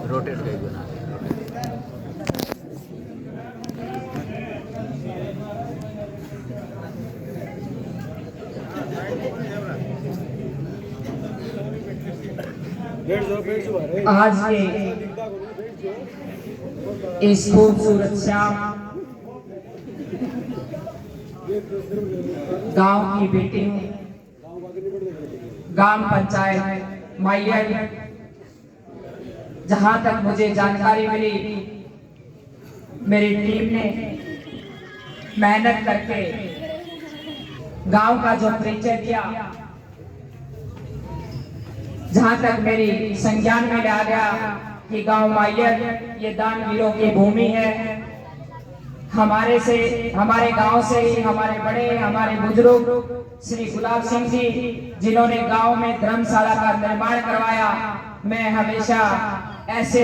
Rotate गई बना आज के इस खूबसूरत शाम गांव की बेटी हूँ, ग्राम पंचायत माइयर। जहां तक मुझे जानकारी मिली, मेरी टीम ने मेहनत करके गांव का जो परिचय दिया, जहां तक मेरी संज्ञान में आ गया कि गांव माइयर ये दानवीरों की भूमि है। हमारे गांव से ही हमारे बड़े, हमारे बुजुर्ग श्री गुलाब सिंह जी, जिन्होंने गांव में धर्मशाला का निर्माण करवाया। मैं हमेशा ऐसे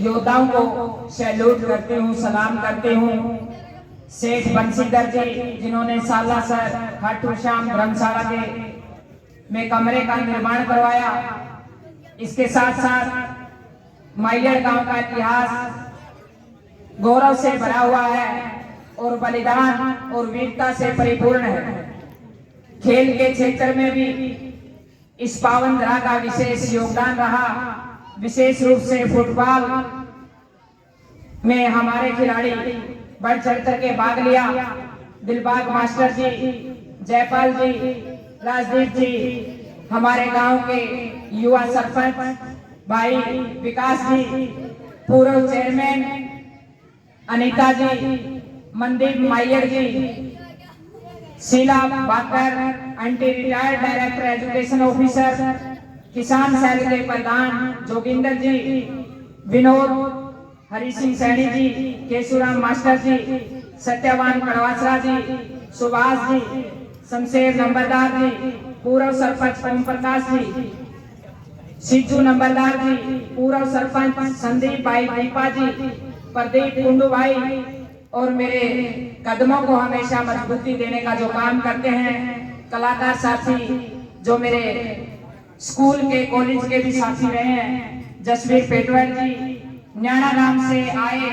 योद्धाओं को सैल्यूट करती हूँ, सलाम करती हूँ। सेठ बंशीधर जी, जिन्होंने सालासर खाटू श्याम धर्मशाला के में कमरे का निर्माण करवाया। इसके साथ साथ माइयर गांव का इतिहास गौरव से भरा हुआ है और बलिदान और वीरता से परिपूर्ण है। खेल के क्षेत्र में भी इस पावन धरा का विशेष योगदान रहा। विशेष रूप से फुटबॉल में हमारे खिलाड़ी बढ़ चढ़ करके भाग लिया। दिलबाग मास्टर जी, जयपाल जी, राजदीप जी, हमारे गांव के युवा सरपंच भाई विकास जी, पूर्व चेयरमैन अनीता जी, मनदीप माइयर जी, शीला बाकर, एंटी रिटायर्ड डायरेक्टर एजुकेशन ऑफिसर, किसान सेल के प्रधान जोगिंदर जी, विनोद हरि सिंह सैनी जी, केशुराम मास्टर जी, सत्यवान कड़वासरा जी, सुभाष जी, शमशेर नंबरदार जी, पूर्व सरपंच ओम प्रकाश जी, सिद्धू नंबरदार जी, पूर्व सरपंच संदीप भाई दीपा जी, प्रदीप कुंडू भाई, और मेरे कदमों को हमेशा मजबूती देने का जो काम करते हैं कलाकार साथी, जो मेरे स्कूल के कॉलेज के भी साथी रहे हैं, जसवीर पेटवाल जी, न्याणा गांव से आए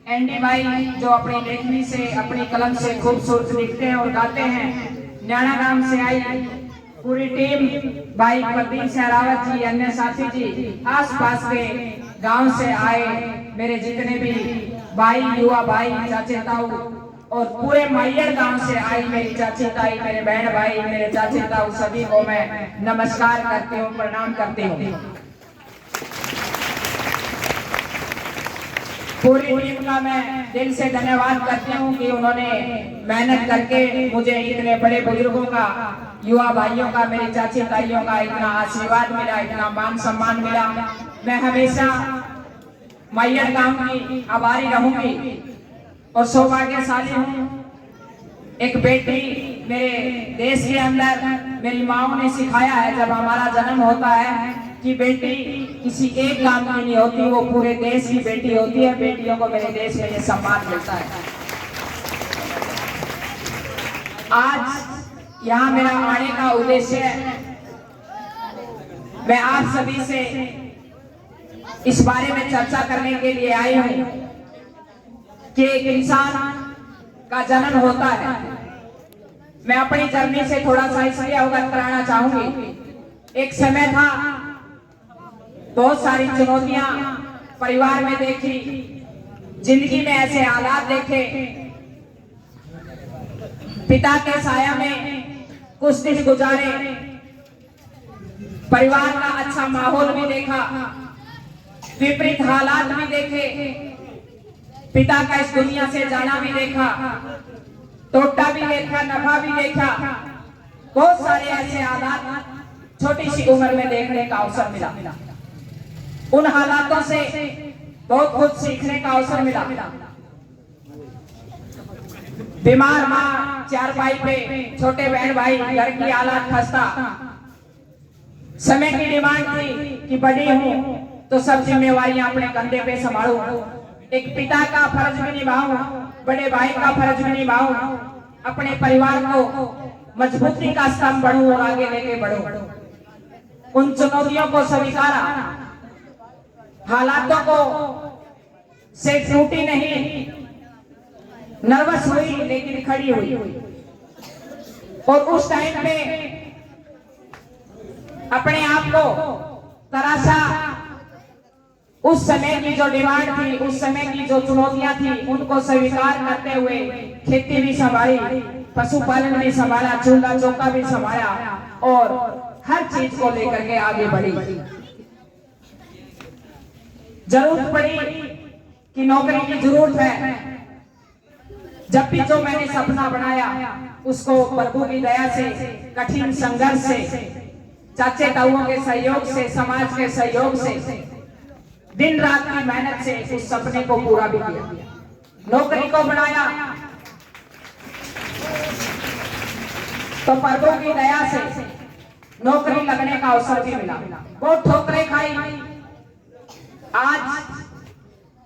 एंडी भाई, जो अपनी लेखनी से, अपनी कलम से खूबसूरत लिखते हैं और गाते हैं। न्याणा गांव से आई पूरी टीम, भाई प्रदीप सहरावत जी, अन्य साथी जी, आसपास के गांव से आए मेरे जितने भी भाई, युवा भाई, चाचे ताऊ, और पूरे माइयर गांव से आई मेरी चाची ताई, मेरे बहन भाई, मेरे चाचे ताऊ, सभी को मैं नमस्कार करती हूँ, प्रणाम करती हूँ। पूरी टीम का मैं दिल से धन्यवाद करती हूँ कि उन्होंने मेहनत करके मुझे इतने बड़े बुजुर्गों का, युवा भाइयों का, मेरी चाची ताइयों का इतना आशीर्वाद मिला, इतना मान सम्मान मिला। मैं हमेशा माइयर गांव की आभारी रहूंगी और सौभाग्यशाली हूँ। एक बेटी मेरे देश के अंदर मेरी माओ ने सिखाया है, जब हमारा जन्म होता है कि बेटी किसी एक गांव की नहीं होती, वो पूरे देश की बेटी होती है। बेटियों को मेरे देश में ये सम्मान मिलता है। आज यहाँ मेरा आने का उद्देश्य है, मैं आप सभी से इस बारे में चर्चा करने के लिए आई हूँ कि एक इंसान का जन्म होता है। मैं अपनी जर्नी से थोड़ा सा इसलिए अवगत कराना चाहूंगी। एक समय था, बहुत सारी चुनौतियां परिवार में देखी, जिंदगी में ऐसे हालात देखे, पिता के साया में कुछ दिन गुजारे, परिवार का अच्छा माहौल भी देखा, विपरीत हालात भी देखे, पिता का इस दुनिया से जाना भी देखा, टोटा भी देखा, नफा भी देखा। बहुत सारे ऐसे हालात छोटी सी उम्र में देखने का अवसर मिला। उन हालातों से बहुत कुछ सीखने का अवसर मिला। बीमार माँ, चारपाई पे छोटे बहन भाई, घर की हालात खस्ता। समय की डिमांड थी कि बड़ी हूँ तो सब जिम्मेवारियां अपने कंधे पे संभालूं, एक पिता का फर्ज भी निभाऊं, बड़े भाई का फर्ज भी निभाऊं, अपने परिवार को मजबूती का स्तंभ बढ़ूं और आगे लेके बढ़ूं। उन चुनौतियों को स्वीकारा, हालातों को से टूटी नहीं, नर्वस हुई लेकिन खड़ी हुई। और उस टाइम पे अपने आप को तराशा, उस समय की जो डिमांड थी, उस समय की जो चुनौतियां थी, उनको स्वीकार करते हुए खेती भी संभाली, पशुपालन भी संभाला, चूल्हा चौका भी संभाला और हर चीज को लेकर के आगे बढ़ी। जरूरत पड़ी कि नौकरी की जरूरत है। जब भी जो मैंने सपना बनाया उसको प्रभु की दया से, कठिन संघर्ष से, चाचे ताऊओं के सहयोग से, समाज के सहयोग से, दिन रात की मेहनत से उस सपने को पूरा भी किया। नौकरी को बनाया तो प्रभु की दया से नौकरी लगने का अवसर भी मिला। बहुत ठोकरें खाई। आज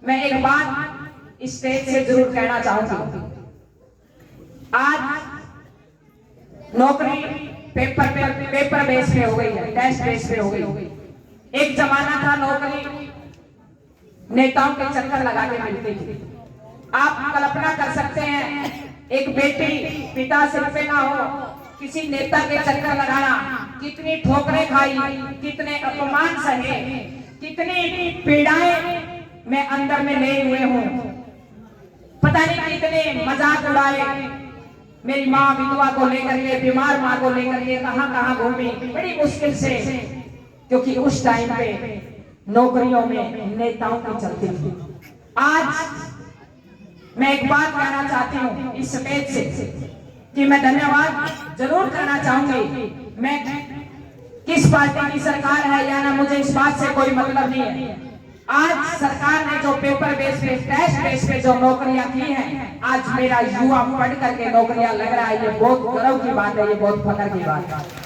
मैं एक बात स्टेज से जरूर कहना चाहूंगी। आज नौकरी पेपर बेस पे हो गई है, टेस्ट बेस पे हो गई। एक जमाना था नौकरी नेताओं के चक्कर लगा के मिलती थी। आप कल्पना कर सकते हैं, एक बेटी पिता सिर पे ना हो, किसी नेता के चक्कर लगाना, कितनी ठोकरें खाई, कितने अपमान सहे, कितनी पीड़ाएं मैं अंदर में ले हुए हूं। पता नहीं कितने मजाक उड़ाए। मेरी माँ विधवा को लेकर के, बीमार माँ को लेकर के कहां घूमी बड़ी मुश्किल से, क्योंकि उस टाइम पे नौकरियों में नेताओं की चलती थी। आज मैं एक बात कहना चाहती हूँ इस स्टेज से कि मैं धन्यवाद जरूर करना चाहूंगी। मैं किस पार्टी की सरकार है या ना, मुझे इस बात से कोई मतलब नहीं है। आज सरकार ने जो पेपर बेस पे, टेस्ट बेस पे जो नौकरियां की हैं, आज मेरा युवा पढ़ करके नौकरियां लग रहा है। ये बहुत गर्व की बात है, ये बहुत फख्र की बात है।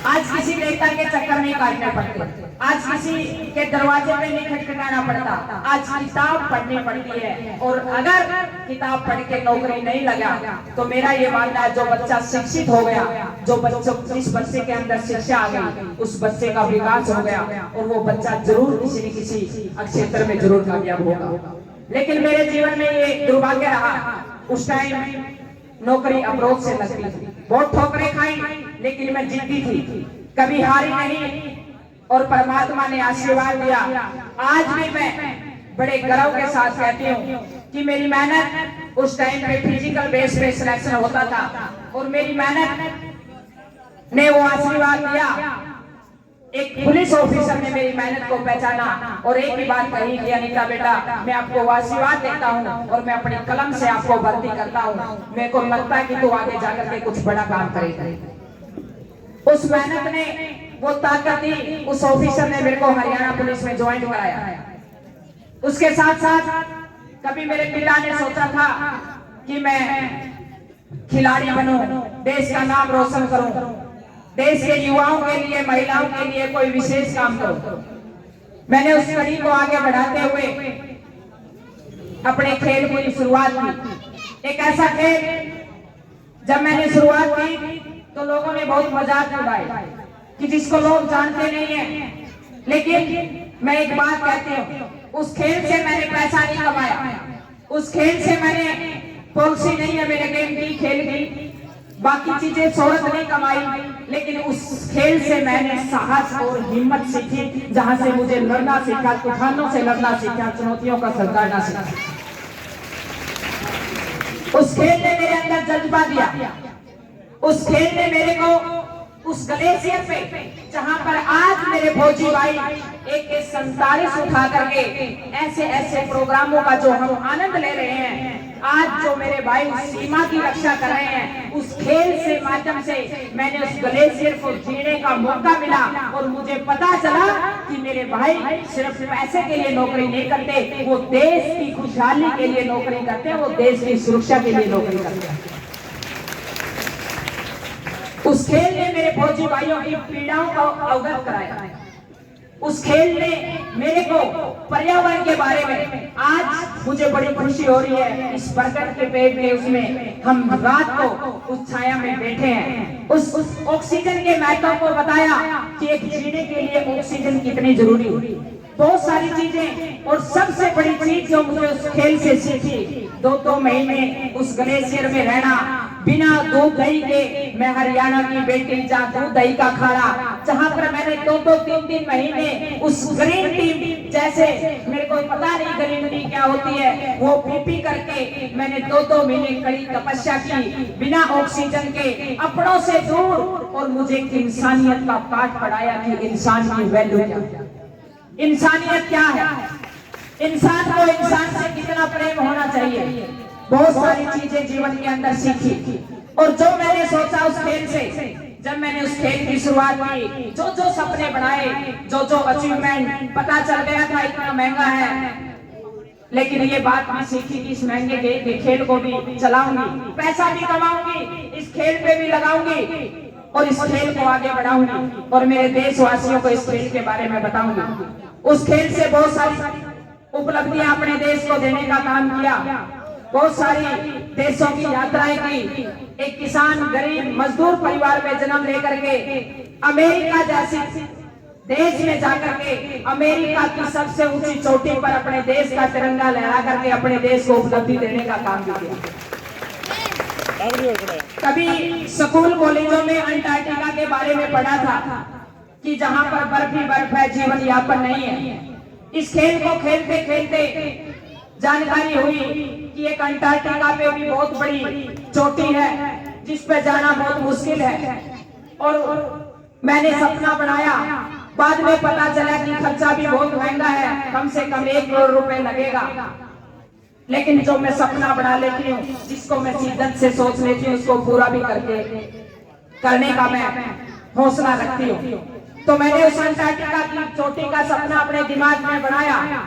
आज किसी नेता के चक्कर नहीं काटने पड़ते, आज किसी के दरवाजे पे नहीं खटखटाना पड़ता। आज किताब पढ़नी पड़ती है। और अगर किताब पढ़ के नौकरी नहीं लगा तो मेरा ये मानना है, जो बच्चा शिक्षित हो गया, जो जिस बच्चे के अंदर शिक्षा आ गई, उस बच्चे का विकास हो गया और वो बच्चा जरूर किसी न किसी क्षेत्र में जरूर कामयाब होगा। लेकिन मेरे जीवन में ये दुर्भाग्य रहा, उस टाइम नौकरी अप्रोच से लगती थी। बहुत ठोकरें खाई लेकिन मैं जिद्दी थी, कभी हारी नहीं और परमात्मा ने आशीर्वाद दिया। आज भी मैं बड़े गर्व के साथ कहती हूँ कि मेरी मेहनत, उस टाइम पे फिजिकल बेस पे सिलेक्शन होता था और मेरी मेहनत ने वो आशीर्वाद दिया। एक पुलिस ऑफिसर ने मेरी मेहनत को पहचाना और एक ही बात कही कि अनीता बेटा, मैं आपको आशीर्वाद देता हूँ और मैं अपनी कलम से आपको भर्ती करता हूँ। मेरे को लगता है कि तू आगे जाकर के कुछ बड़ा काम करेगा। उस मेहनत ने वो ताकत दी, उस ऑफिसर ने मेरे को हरियाणा पुलिस में ज्वाइन कराया। उसके साथ साथ कभी मेरे पिता ने सोचा था कि मैं खिलाड़ी बनूं, देश का नाम रोशन करूं, देश के युवाओं के लिए, महिलाओं के लिए कोई विशेष काम करूं। मैंने उस कड़ी को आगे बढ़ाते हुए अपने खेल की शुरुआत की। एक ऐसा खेल जब मैंने शुरुआत की तो लोगों ने बहुत मजाक उड़ाया कि जिसको लोग जानते नहीं है। लेकिन मैं एक बात कहती हूँ, उस खेल से मैंने पैसा नहीं कमाया, उस खेल से मैंने पॉलिसी नहीं है मेरे गेम की, खेल की बाकी चीजें शोहरत नहीं कमाई, लेकिन उस खेल से मैंने साहस और हिम्मत सीखी, जहां से मुझे लड़ना सीखा, तूफानों से लड़ना सीखा, चुनौतियों का सर करना सीखा। उस खेल ने मेरे अंदर जज्बा दिया, उस खेल ने मेरे को उस ग्लेशियर पे, जहां पर आज मेरे फौजी भाई AK-47 उठा करके ऐसे प्रोग्रामों का जो हम आनंद ले रहे हैं, आज जो मेरे भाई सीमा की रक्षा कर रहे हैं, उस खेल से माध्यम से मैंने उस ग्लेशियर को जीने का मौका मिला और मुझे पता चला कि मेरे भाई सिर्फ पैसे के लिए नौकरी नहीं करते, वो देश की खुशहाली के लिए नौकरी करते हैं, वो देश की सुरक्षा के लिए नौकरी करते हैं। उस खेल ने मेरे फौजी भाइयों की पीड़ाओं को अवगत कराया। उस खेल ने मेरे को पर्यावरण के बारे में आज मुझे बड़ी खुशी हो रही है। इस बरगद के पेड़ के उसमें हम रात को उस छाया में बैठे हैं, उस ऑक्सीजन के महत्व को बताया कि एक जीने के लिए ऑक्सीजन कितनी जरूरी है। बहुत सारी चीजें, और सबसे बड़ी चीज जो मुझे उस खेल से सीखी, 2 महीने उस ग्लेशियर में रहना बिना दूध दही के। मैं हरियाणा की बेटी जहाँ दूध दही का खाना, जहाँ पर मैंने 2-3 महीने उस ग्रीन टी, जैसे मेरे को पता नहीं ग्रीन टी क्या होती है, वो पी करके मैंने 2 महीने कड़ी तपस्या की बिना ऑक्सीजन के, अपनों से दूर। और मुझे एक इंसानियत का पाठ पढ़ाया कि इंसान की वैल्यू क्या है, इंसानियत क्या है, इंसान को इंसान से कितना प्रेम होना चाहिए। बहुत सारी चीजें जीवन के अंदर सीखी। और जो मैंने सोचा उस खेल से, जब मैंने उस खेल की शुरुआत की, जो सपने बनाए, जो अचीवमेंट, पता चल गया था इतना महंगा है, लेकिन ये बात मैं सीखी कि इस महंगे के खेल को भी चलाऊंगी, पैसा भी कमाऊंगी, इस खेल पे भी लगाऊंगी और इस खेल को आगे बढ़ाऊंगी और मेरे देशवासियों को इस खेल के बारे में बताऊंगी। उस खेल से बहुत सारी उपलब्धियां अपने देश को देने का काम किया, बहुत सारी देशों की यात्राएं की। एक किसान गरीब मजदूर परिवार में जन्म लेकर के अमेरिका जैसी देश में जाकर के अमेरिका की सबसे ऊंची चोटी पर अपने देश का तिरंगा लहरा करके अपने देश को उपलब्धि देने का काम भी किया। कभी स्कूल कॉलेजों में अंटार्कटिका के बारे में पढ़ा था कि जहां पर बर्फ ही बर्फ है, जीवन यापन नहीं है। इस खेल को खेलते खेलते जानकारी हुई कि एक अंटार्कटिका पे भी बहुत बड़ी चोटी है जिस पे जाना बहुत मुश्किल है। और मैंने सपना बनाया, बाद में पता चला कि खर्चा भी बहुत महंगा है, कम से कम 1 करोड़ रुपए लगेगा। लेकिन जो मैं सपना बना लेती हूँ, जिसको मैं शिद्दत से सोच लेती हूँ, उसको पूरा भी करने का मैं हौसला रखती हूँ। तो मैंने उस अंटार्कटिका की चोटी का सपना अपने दिमाग में बनाया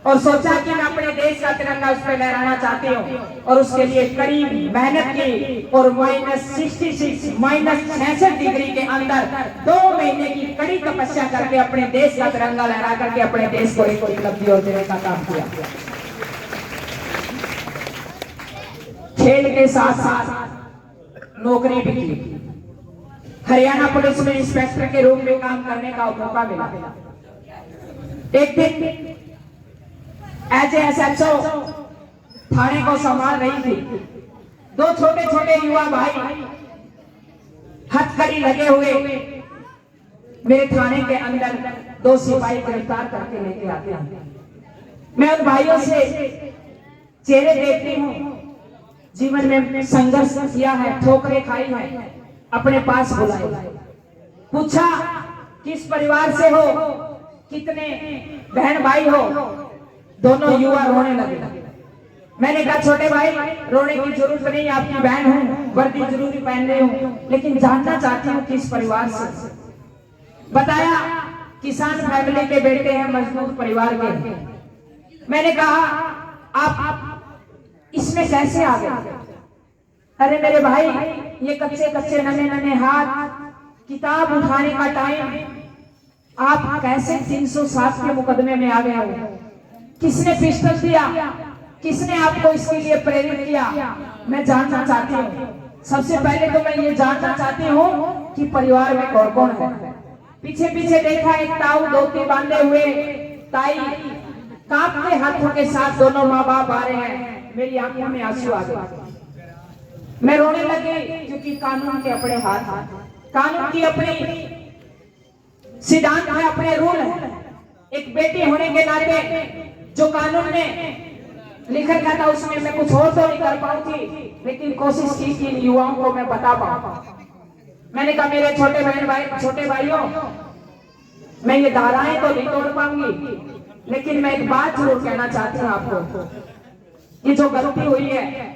और सोचा कि मैं अपने देश का तिरंगा उस पर लहराना चाहती हूँ। और उसके लिए कड़ी मेहनत की और -66 डिग्री के अंदर 2 महीने की कड़ी तपस्या करके अपने देश का तिरंगा लहरा करके अपने देश को एक उपलब्धि और देने का काम किया। खेल के साथ साथ नौकरी भी की। हरियाणा पुलिस में इंस्पेक्टर के रूप में काम करने का मौका मिला। एक दिन एज SHO थाने को संभाल रही थी। 2 छोटे छोटे युवा भाई हथकड़ी लगे हुए मेरे थाने के अंदर 2 सिपाही गिरफ्तार करके लेके आते हैं। मैं उन भाइयों से चेहरे देखती हूँ, जीवन में संघर्ष किया है, ठोकरें खाई है, अपने पास बुलाए, पूछा किस परिवार से हो, कितने बहन भाई हो। दोनों युवा रोने लगे। मैंने कहा छोटे भाई रोने की जरूरत नहीं, आपकी बहन हूँ, वर्दी जरूरी पहन रही हूँ, लेकिन जानना चाहती हूँ किस परिवार से। बताया किसान फैमिली के बेटे हैं, मजदूर परिवार के। मैंने कहा आप इसमें कैसे आ गए? अरे मेरे भाई ये कच्चे नन्हे हाथ, किताब उठाने का टाइम, आप कैसे 307 के मुकदमे में आ गए हो? किसने पिस्टल दिया? किसने आपको इसके लिए प्रेरित किया? मैं जानना चाहती हूँ। सबसे पहले तो मैं ये जानना चाहती हूँ कि परिवार में कौन कौन है। पीछे पीछे देखा, एक ताऊ धोती बांधे हुए, ताई कांपते हाथों के साथ दोनों माँ बाप आ रहे हैं। मेरी आंखों में आंसू आ गए, मैं रोने लगी, क्योंकि कानून के अपने हाथ, कानून की अपनी सिद्धांत है, अपने रूल है। एक बेटी होने के नाते जो कानून ने लिखा गया था उसमें मैं कुछ और तो नहीं कर पाऊँ थी, लेकिन कोशिश की कि युवाओं को मैं बता पाऊँ। मैंने कहा मेरे छोटे भाइयों, मैं ये धाराएं तो नहीं तोड़ पाऊंगी, लेकिन मैं एक बात जरूर कहना चाहती हूँ आपको, ये जो गलती हुई है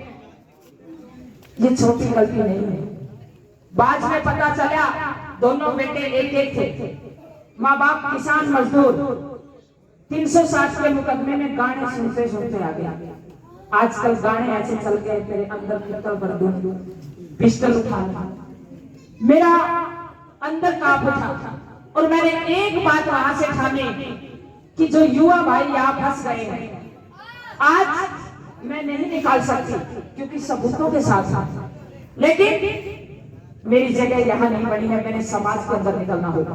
ये छोटी गलती नहीं है। बाद में पता चला दोनों बेटे एक थे, माँ बाप किसान मजदूर। 307 के मुकदमे में गाने सुनते सुनते आ गया। आजकल गाने ऐसे चल गए, तेरे अंदर पिस्तौल भर दूं, पिस्टल उठा, मेरा अंदर कांप उठा। और मैंने एक बात वहां से ठानी कि जो युवा भाई यहाँ फंस गए हैं, आज मैं नहीं निकाल सकती क्योंकि सबूतों के साथ साथ, लेकिन मेरी जगह यहाँ नहीं बनी है, मैंने समाज के अंदर निकलना होगा।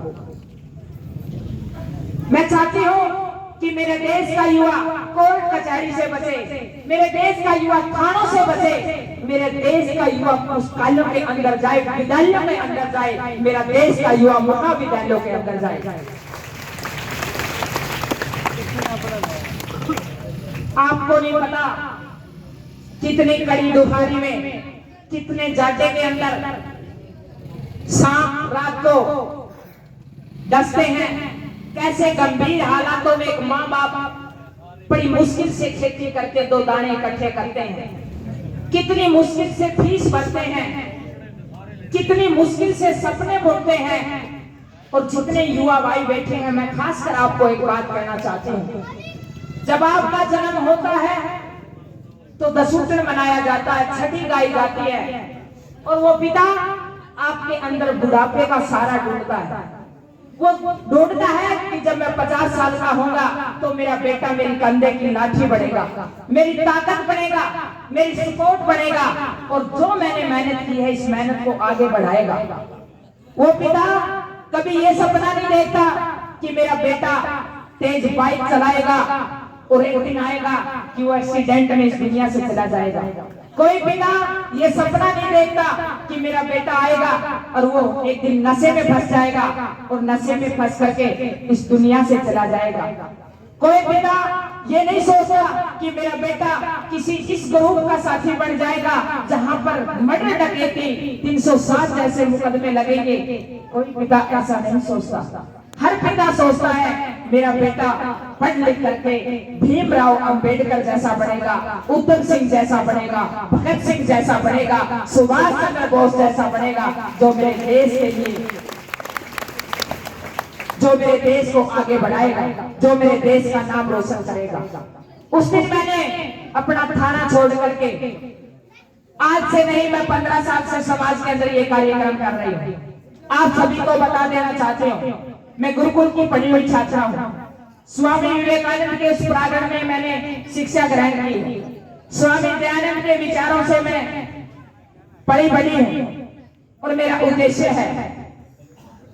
मैं चाहती हूँ कि मेरे देश का युवा कोर्ट कचहरी से बचे, मेरे देश का युवा थानों से बचे, मेरे देश का युवा पुस्तकालयों के अंदर जाए, विद्यालयों के अंदर जाए, मेरा देश का युवा महाविद्यालयों के अंदर जाए। आपको नहीं पता कितनी कड़ी दोपहरी में, कितने जाटे के अंदर सांप रात को डसते हैं, कैसे गंभीर हालातों में एक माँ बाप बड़ी मुश्किल से खेती करके 2 दाने इकट्ठे करते हैं, कितनी मुश्किल से फीस भरते हैं, कितनी मुश्किल से सपने बुनते हैं। और जितने युवा भाई बैठे हैं, मैं खासकर आपको एक बात कहना चाहती हूँ, जब आपका जन्म होता है तो दसूतन मनाया जाता है, छठी गाई जाती है, और वो पिता आपके अंदर बुढ़ापे का सारा ढूंढता है। वो ढूंढता है कि जब मैं 50 साल का होगा तो मेरा बेटा मेरी कंधे की लाठी बनेगा, मेरी ताकत बनेगा, मेरी सपोर्ट बनेगा, और जो मैंने मेहनत की है इस मेहनत को आगे बढ़ाएगा। वो पिता कभी ये सपना नहीं देखता कि मेरा बेटा तेज बाइक चलाएगा और एक दिन आएगा कि वो एक्सीडेंट में इस दुनिया से चला जाएगा। कोई पिता ये सपना नहीं देखता कि मेरा बेटा आएगा और वो एक दिन नशे में फंस जाएगा और नशे में फंस करके इस दुनिया से चला जाएगा। कोई पिता ये नहीं सोचता कि मेरा बेटा किसी इस ग्रुप का साथी बन जाएगा जहां पर मर्डर डकैती 307 जैसे मुकदमे लगेंगे। कोई पिता ऐसा नहीं सोचता। हर पिता सोचता है मेरा बेटा पढ़ लिख करके भीमराव अंबेडकर जैसा बनेगा, उधम सिंह जैसा बनेगा, भगत सिंह जैसा बनेगा, सुभाष चंद्र बोस जैसा बनेगा, जो मेरे देश के लिए, जो मेरे देश को आगे बढ़ाएगा, जो मेरे देश का नाम रोशन करेगा। उस दिन मैंने अपना थाना छोड़ करके, आज से नहीं, मैं 15 साल से समाज के अंदर ये कार्यक्रम कर रही हूँ। आप सभी को बता देना चाहती हूँ, मैं गुरुकुल की पढ़ी हुई छात्रा हूँ। स्वामी विवेकानंद के उस प्रांगण में मैंने शिक्षा ग्रहण की। स्वामी दयानंद के विचारों से मैं पढ़ी बड़ी हूँ और मेरा उद्देश्य है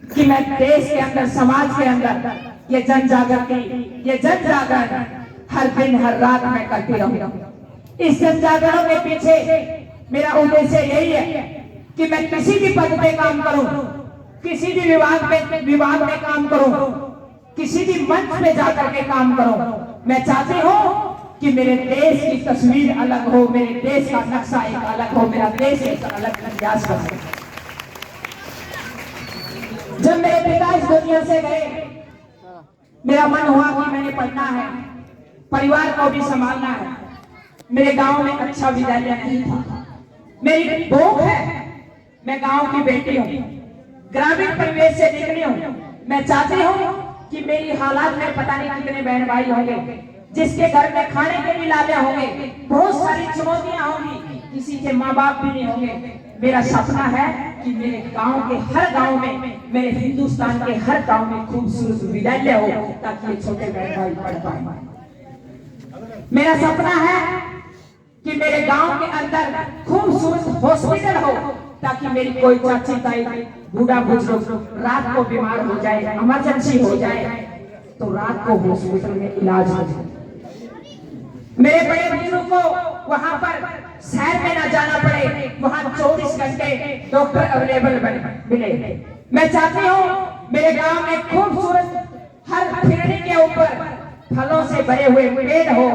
कि मैं देश के अंदर, समाज के अंदर ये जन जागृति, ये जन जागरण हर दिन हर रात में करती रहूं। इस जन जागरण के पीछे मेरा उद्देश्य यही है कि मैं किसी भी पद पे काम करूं, किसी भी विभाग में काम करूं, किसी भी मंच पे जाकर के काम करूं। मैं चाहती हूं कि मेरे देश की तस्वीर अलग हो, मेरे देश का नक्शा एक अलग हो, मेरा देश एक अलग इतिहास बने। जब मेरे पिता इस दुनिया से गए, मेरा मन हुआ कि मैंने पढ़ना है, परिवार को भी संभालना है। मेरे गांव में अच्छा विद्यालय नहीं था। मेरी भूख है, मैं गांव की बेटी हूँ, ग्रामीण परिवेश से निकली हूँ। मैं चाहती हूँ कि मेरी हालात में पता नहीं कितने बहन भाई होंगे, जिसके घर में खाने के भी लाले होंगे, बहुत सारी चुनौतियां होंगी, किसी के माँ बाप भी नहीं होंगे। मेरा सपना है कि मेरे गांव के हर गांव में, मेरे हिंदुस्तान के हर गांव में खूबसूरत विद्यालय हो, ताकि ये छोटे बहन भाई पढ़ पाए। मेरा सपना है कि मेरे गांव के अंदर खूबसूरत हॉस्पिटल हो, ताकि मेरी कोई चाची ताई, बूढ़ा बुजुर्ग रात को बीमार हो जाए, इमरजेंसी हो जाए, तो रात को हॉस्पिटल में इलाज हो जाए। मेरे बड़े बुजुर्ग को वहां पर शहर में ना जाना पड़े, वहां 24 घंटे डॉक्टर अवेलेबल मिले। मैं चाहती हूँ मेरे गांव में खूबसूरत हर फिरनी के ऊपर फलों से भरे हुए पेड़ हो,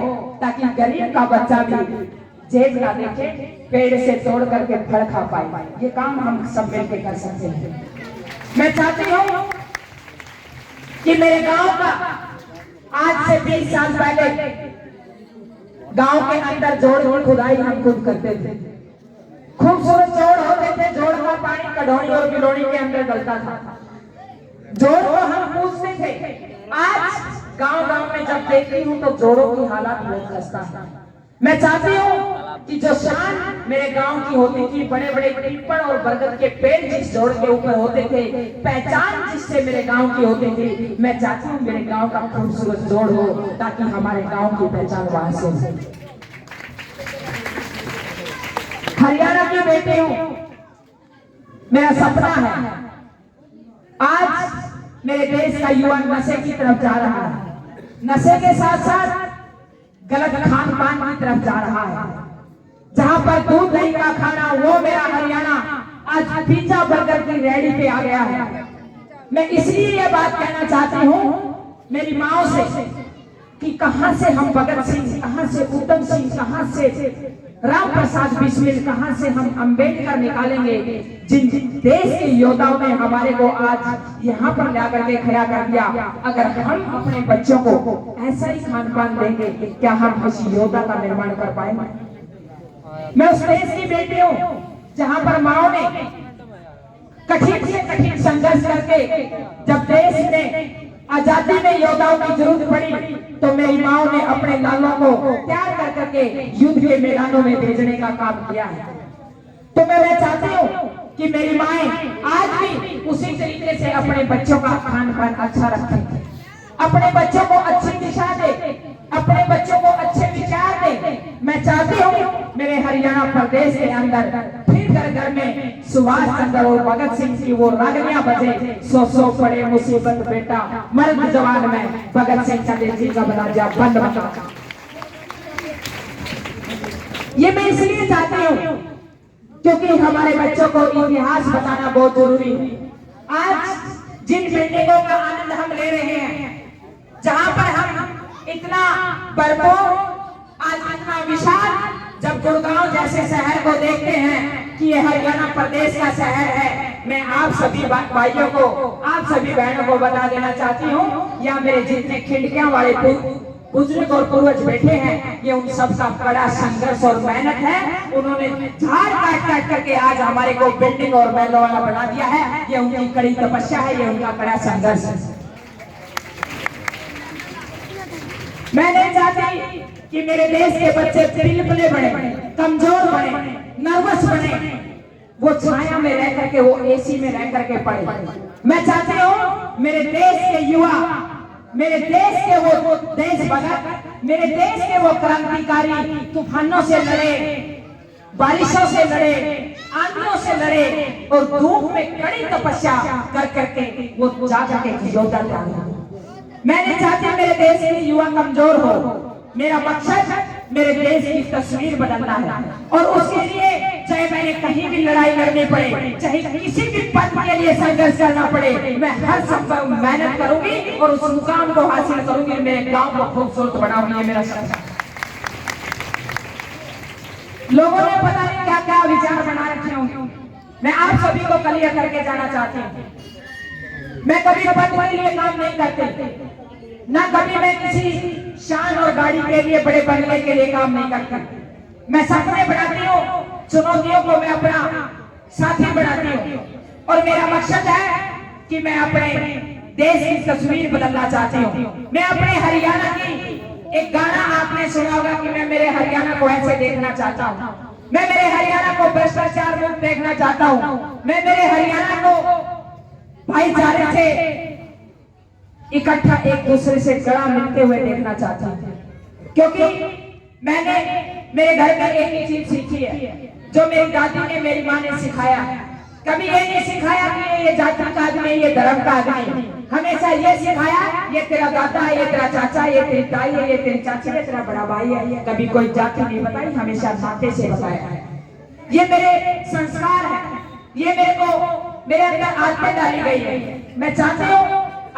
ताकि गरीब का बच्चा भी जेब ना देखे, पेड़ से तोड़ करके फल खा पाए। ये काम हम सब मिलकर कर सकते हैं। मैं चाहती हूँ कि मेरे गांव का आज से 20 साल पहले गांव के अंदर जोड़ खुदाई हम खुद करते थे। खूबसूरत जोड़ होते थे, जोड़ का पानी कढ़ौनी और बिलोनी के अंदर डलता था, जोड़ को हम पूछते थे। आज गांव में जब देखती हूँ तो जोड़ों की हालत बहुत खस्ता है। मैं चाहती हूँ कि जो शान मेरे गांव की होती थी, बड़े बड़े पीपल और बरगद के पेड़ जिस जोड़ के ऊपर होते थे, पहचान जिससे मेरे गांव की होती थी। मैं चाहती हूँ मेरे गांव का खूबसूरत जोड़ हो ताकि हमारे गांव की पहचान वहां से हो। हरियाणा की बेटी हूँ, मेरा सपना है आज मेरे देश का युवा नशे की तरफ जा रहा है, नशे के साथ साथ गलत खान पान की तरफ जा रहा है। जहां पर दूध दही का खाना, वो मेरा हरियाणा आज पिज्जा बर्गर की रेडी पे आ गया है। मैं इसलिए ये बात कहना चाहती हूँ मेरी माओ से कि कहां से हम भगत सिंह, कहां से उत्तम सिंह, कहां से राम प्रसाद बिस्मिल, कहां से हम अंबेडकर निकालेंगे, जिन देश के योद्धाओं ने हमारे को आज यहाँ पर ला करके खड़ा कर दिया। अगर हम अपने बच्चों को ऐसा ही खान पान देंगे, क्या हम किसी योद्धा का निर्माण कर पाएंगे? मैं उस देश की बेटी हूँ जहां पर माओ ने कठिन से कठिन संघर्ष करके जब देश में आजादी में योद्धाओं की जरूरत पड़ी तो मेरी माओ ने अपने लालों को तैयार कर करके युद्ध के मैदानों में भेजने का काम किया है। तो मैं चाहती हूँ कि मेरी माएं आज भी उसी तरीके से अपने बच्चों का खान पान अच्छा रखें, अपने बच्चों को अच्छी दिशा दे, अपने बच्चों को अच्छे विचार दे। मैं चाहती हूँ मेरे हरियाणा प्रदेश के अंदर फिर घर घर में सुभाष चंद्र और भगत सिंह की वो रागनियां बजे, सौ पड़े मुसीबत बेटा, मर्द जवान में भगत सिंह चंद्र जी का बना जा बंद बता। ये मैं इसलिए चाहती हूँ क्योंकि हमारे बच्चों को इतिहास बताना बहुत जरूरी है। आज जिन बिल्डिंगों का आनंद हम ले रहे हैं, जहां पर हम इतना भरपूर, आज इतना विशाल, जब गुड़गांव जैसे शहर को देखते हैं कि ये हरियाणा प्रदेश का शहर है, मैं आप सभी भाइयों को, आप सभी बहनों को बता देना चाहती हूँ, यहाँ मेरे जितने खिड़कियां वाले बुजुर्ग और पूर्वज बैठे हैं, ये उन सबका बड़ा संघर्ष और मेहनत है। उन्होंने झाड़ काट काट करके आज हमारे को बिल्डिंग और महलों वाला बना दिया है। ये उनकी कड़ी तपस्या है, ये उनका बड़ा संघर्ष है। मैं नहीं चाहती कि मेरे देश के बच्चे पिलपिले बने, कमजोर बने, नर्वस बने, वो छाया में रह करके, वो एसी में रह करके पढ़े। मैं चाहती हूँ मेरे देश के युवा, मेरे देश के वो देशभक्त, मेरे देश के वो क्रांतिकारी तूफानों से लड़े, बारिशों से लड़े, आंधियों से लड़े और धूप में कड़ी तपस्या कर करके वो जा करके योद्धा बने। मैं नहीं चाहती मेरे देश के युवा कमजोर हो। मेरा मकसद मेरे देश की तस्वीर बदलना है और उसके लिए चाहे मैंने कहीं भी लड़ाई लड़नी पड़े, चाहे किसी भी पद के लिए संघर्ष करना पड़े, मैं हर संभव मेहनत करूंगी और उस मुकाम को हासिल करूंगी, मेरे गांव को खूबसूरत बनाऊंगी। मेरा सपना। लोगों ने पता नहीं क्या क्या विचार बना रखे होंगे, मैं आप सभी को क्लियर करके जाना चाहती हूँ। मैं कभी पद के लिए काम नहीं करती, ना कभी मैं किसी शान और गाड़ी के लिए, बड़े बंगले के लिए काम नहीं करती। मैं सपने बनाती हूँ, चुनौतियों को मैं अपना साथी बनाती हूँ और मेरा मकसद है कि मैं अपने देश की तस्वीर बदलना चाहती हूँ। मैं अपने हरियाणा की, एक गाना आपने सुना होगा कि मैं मेरे हरियाणा को ऐसे देखना चाहता हूँ, मैं मेरे हरियाणा को भ्रष्टाचार मुक्त देखना चाहता हूँ, मैं मेरे हरियाणा को भाईचारे से इकट्ठा एक दूसरे से गला मिलते हुए देखना चाहता हूँ। क्योंकि मैंने मेरे घर में एक ही चीज सीखी है जो मेरी दादी ने, मेरी माँ ने सिखाया। कभी ये नहीं सिखाया कि ये जाति का आदमी, ये धर्म का आदमी, हमेशा ये सिखाया ये तेरा दादा है, ये तेरा चाचा, ये तेरी ताई है, ये तेरी चाची है, तेरा बड़ा भाई है। कभी कोई जाति नहीं बताई, हमेशा नाते से बताया। ये मेरे संस्कार है, ये मेरे को मेरे अंदर आदतें डाली गई है। मैं चाहती हूँ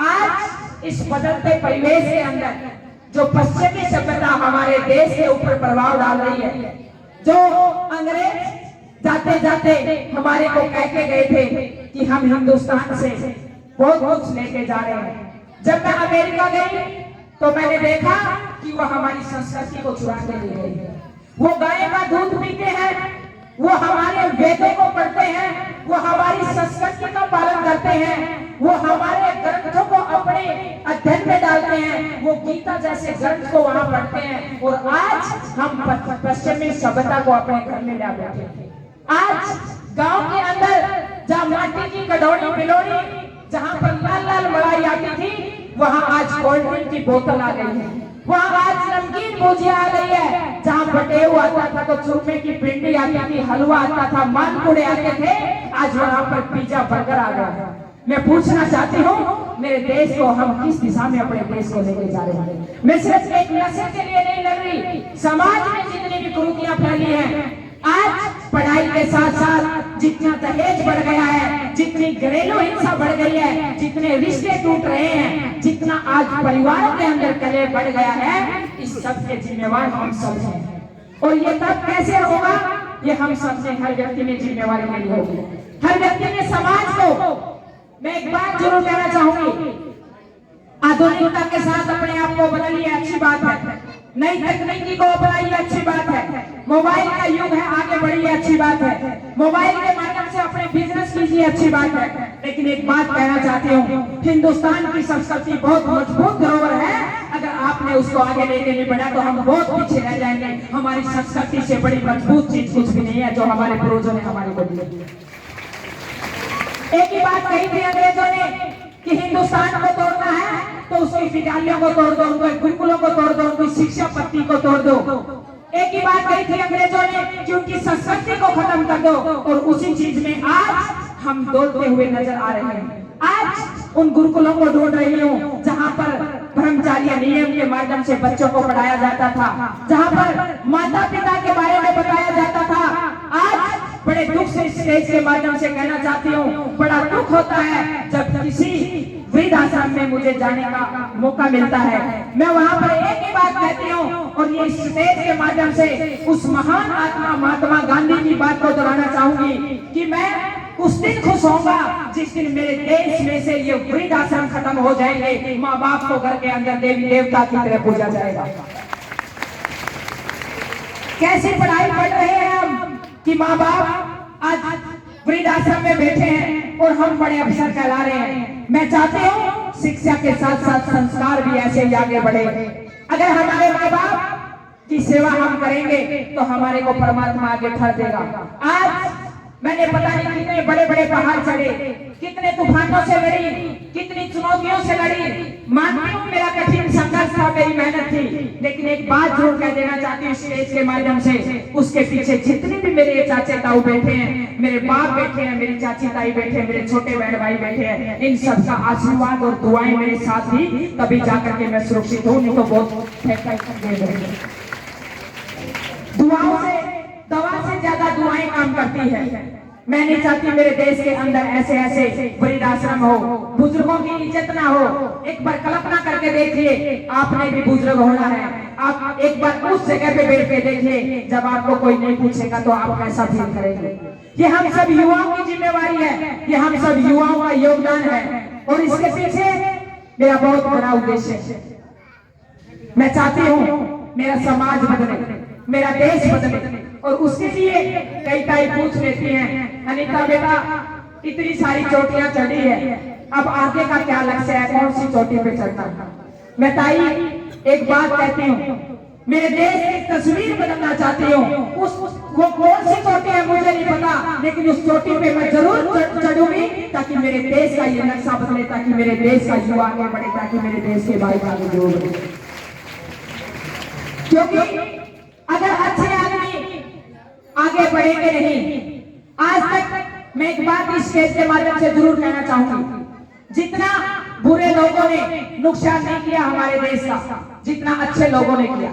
आज इस बदलते परिवेश के अंदर जो पश्चिमी सभ्यता हमारे देश के ऊपर प्रभाव डाल रही है, जो अंग्रेज जाते जाते हमारे को कह के गए थे कि हम हिंदुस्तान से बहुत कुछ लेके जा रहे हैं। जब मैं अमेरिका गई तो मैंने देखा कि वो हमारी संस्कृति को चुरा के ले गई। वो गाय का दूध पीते हैं, वो हमारे वेदों को पढ़ते हैं, वो हमारी संस्कृति का पालन करते हैं, वो हमारे ग्रंथों को अपने अध्ययन में डालते हैं, वो गीता जैसे ग्रंथ को वहां पढ़ते हैं। और आज हम पश्चिमी सभ्यता को अपने घर में ला बैठे हैं। आज गांव के अंदर जहाँ माटी की कटोरी बिलोरी, जहाँ पर लाल लाल मलाई आती थी, वहाँ आज कोल्ड ड्रिंक की बोतल आ गई है। वहाँ आज नमकीन भुजिया आ गई है। जहाँ बटेऊ आता था तो चूरमे की पिंडी आती थी, हलवा आता था, मालपुड़े आते थे, आज वहाँ पर पिज्जा बर्गर आ गया। मैं पूछना चाहती हूँ, मेरे देश को हम किस दिशा में अपने देश को लेके जा रहे हैं? मैं सिर्फ एक नशे के लिए नहीं लड़ रही, समाज में जितनी भी कुरीतियां फैली हैं, आज पढ़ाई के साथ साथ जितना दहेज बढ़ गया है, जितनी घरेलू हिंसा बढ़ गई है, जितने रिश्ते टूट रहे हैं, जितना आज परिवारों के अंदर कलह बढ़ गया है, इस सब के जिम्मेवार हम सब हैं। और ये तब कैसे होगा? ये हम सब से हर व्यक्ति ने जिम्मेवारी ली होगी। हर व्यक्ति ने समाज को, मैं एक बात जरूर कहना चाहूंगी, आधुनिकता के साथ अपने आप को बदलिए, अच्छी बात है। नई तकनीकी को अपनाइए, अच्छी बात है। मोबाइल का युग है, आगे बढ़िए, अच्छी बात है। मोबाइल के माध्यम से अपने बिजनेस कीजिए, अच्छी बात है। लेकिन एक बात कहना चाहती हूँ, हिंदुस्तान की संस्कृति बहुत मजबूत धरोहर है। अगर आपने उसको आगे लेके नहीं बढ़ा तो हम बहुत पीछे रह जाएंगे। हमारी संस्कृति से बड़ी मजबूत चीज कुछ भी नहीं है जो हमारे पूर्वजों ने हमारी को दी। एक ही बात कही थी अंग्रेजों ने कि हिंदुस्तान को तोड़ना है तो उसकी विद्यालयों को तोड़ दो, उनके गुरुकुलों को तोड़ दो, उनकी शिक्षा पद्धति को तोड़ दो। एक ही बात कही थी अंग्रेजों ने कि उनकी संस्कृति को खत्म कर दो। और उसी चीज में आज हम दौड़ते हुए नजर आ रहे हैं। आज उन गुरुकुलों को ढूंढ रही हूँ जहाँ पर ब्रह्मचार्य नियम के माध्यम से बच्चों को पढ़ाया जाता था, जहाँ पर माता पिता के बारे में बताया जाता था। आज बड़े दुख से इस स्टेज के माध्यम से कहना चाहती हूँ, बड़ा दुख होता है जब किसी वृद्धाश्रम में मुझे जाने का मौका मिलता है। मैं वहाँ पर एक ही बात कहती हूँ और ये स्टेज के माध्यम से उस महान आत्मा महात्मा गांधी की बात को दोहराना चाहूंगी कि मैं उस दिन खुश होऊंगा जिस दिन मेरे देश में से ये वृद्धाश्रम खत्म हो जाएंगे, माँ बाप को घर के अंदर देवी देवता की तरह पूजा जाएगा। कैसी पढ़ाई पढ़ रहे हैं हम कि माँ बाप आज वृद्धाश्रम में बैठे हैं और हम बड़े अफसर कहला रहे हैं। मैं चाहती हूँ शिक्षा के साथ साथ संस्कार भी ऐसे ही आगे बढ़े। अगर हमारे माँ बाप की सेवा हम करेंगे तो हमारे को परमात्मा आगे ठहर देगा। आज मैंने पता नहीं कितने बड़े बड़े पहाड़ चढ़े, कितने तूफानों से लड़ी, कितनी चुनौतियों से लड़ी। मानती हूँ मेरा कठिन संघर्ष था, मेरी मेहनत थी, लेकिन एक बात जरूर कह देना चाहती हूँ स्टेज के माध्यम से, उसके पीछे जितने भी मेरे चाचे ताऊ बैठे हैं, मेरे बाप बैठे हैं, मेरी चाची ताई बैठे हैं, मेरे छोटे बहन भाई बैठे हैं, इन सबका आशीर्वाद और दुआएं मेरे साथ ही तभी जाकर के मैं सुरक्षित हूँ, नहीं तो बहुत दुआओं से, दवा से ज्यादा दुआएं काम करती है। मैं नहीं चाहती मेरे देश के अंदर ऐसे ऐसे वृद्धाश्रम हो, बुजुर्गों की इज्जत ना हो। एक बार कल्पना करके देखिए, आपने भी बुजुर्ग होना है, आप एक बार उस जगह पे बैठ के देखिए जब आपको कोई नहीं पूछेगा तो आप कैसा फील करेंगे। ये हम सब युवाओं की जिम्मेवारी है, ये हम सब युवाओं का योगदान है और इसके पीछे मेरा बहुत बड़ा उद्देश्य है। मैं चाहती हूँ मेरा समाज बदले, मेरा देश बदले और उसके लिए कई पूछ लेती हैं, अनीता बेटा इतनी सारी चोटियां चढ़ी है, अब आगे का क्या लक्ष्य है, कौन सी चोटी पे चढ़ना है? मैं ताई एक बात कहती हूँ, मेरे देश की तस्वीर बदलना चाहती हूँ। वो कौन सी चोटी है मुझे नहीं पता, लेकिन उस चोटी पे मैं जरूर चढ़ूंगी ताकि मेरे देश का ये नक्शा बदले, ताकि मेरे देश का युवा आगे बढ़े, ताकि मेरे देश के भाई आगे जरूर बढ़े। क्योंकि अगर अच्छे आदमी आगे बढ़ेंगे नहीं, आज तक मैं एक बात इस स्टेज के माध्यम से जरूर कहना चाहूंगी, जितना बुरे लोगों ने नुकसान नहीं किया हमारे देश का, जितना अच्छे लोगों ने किया।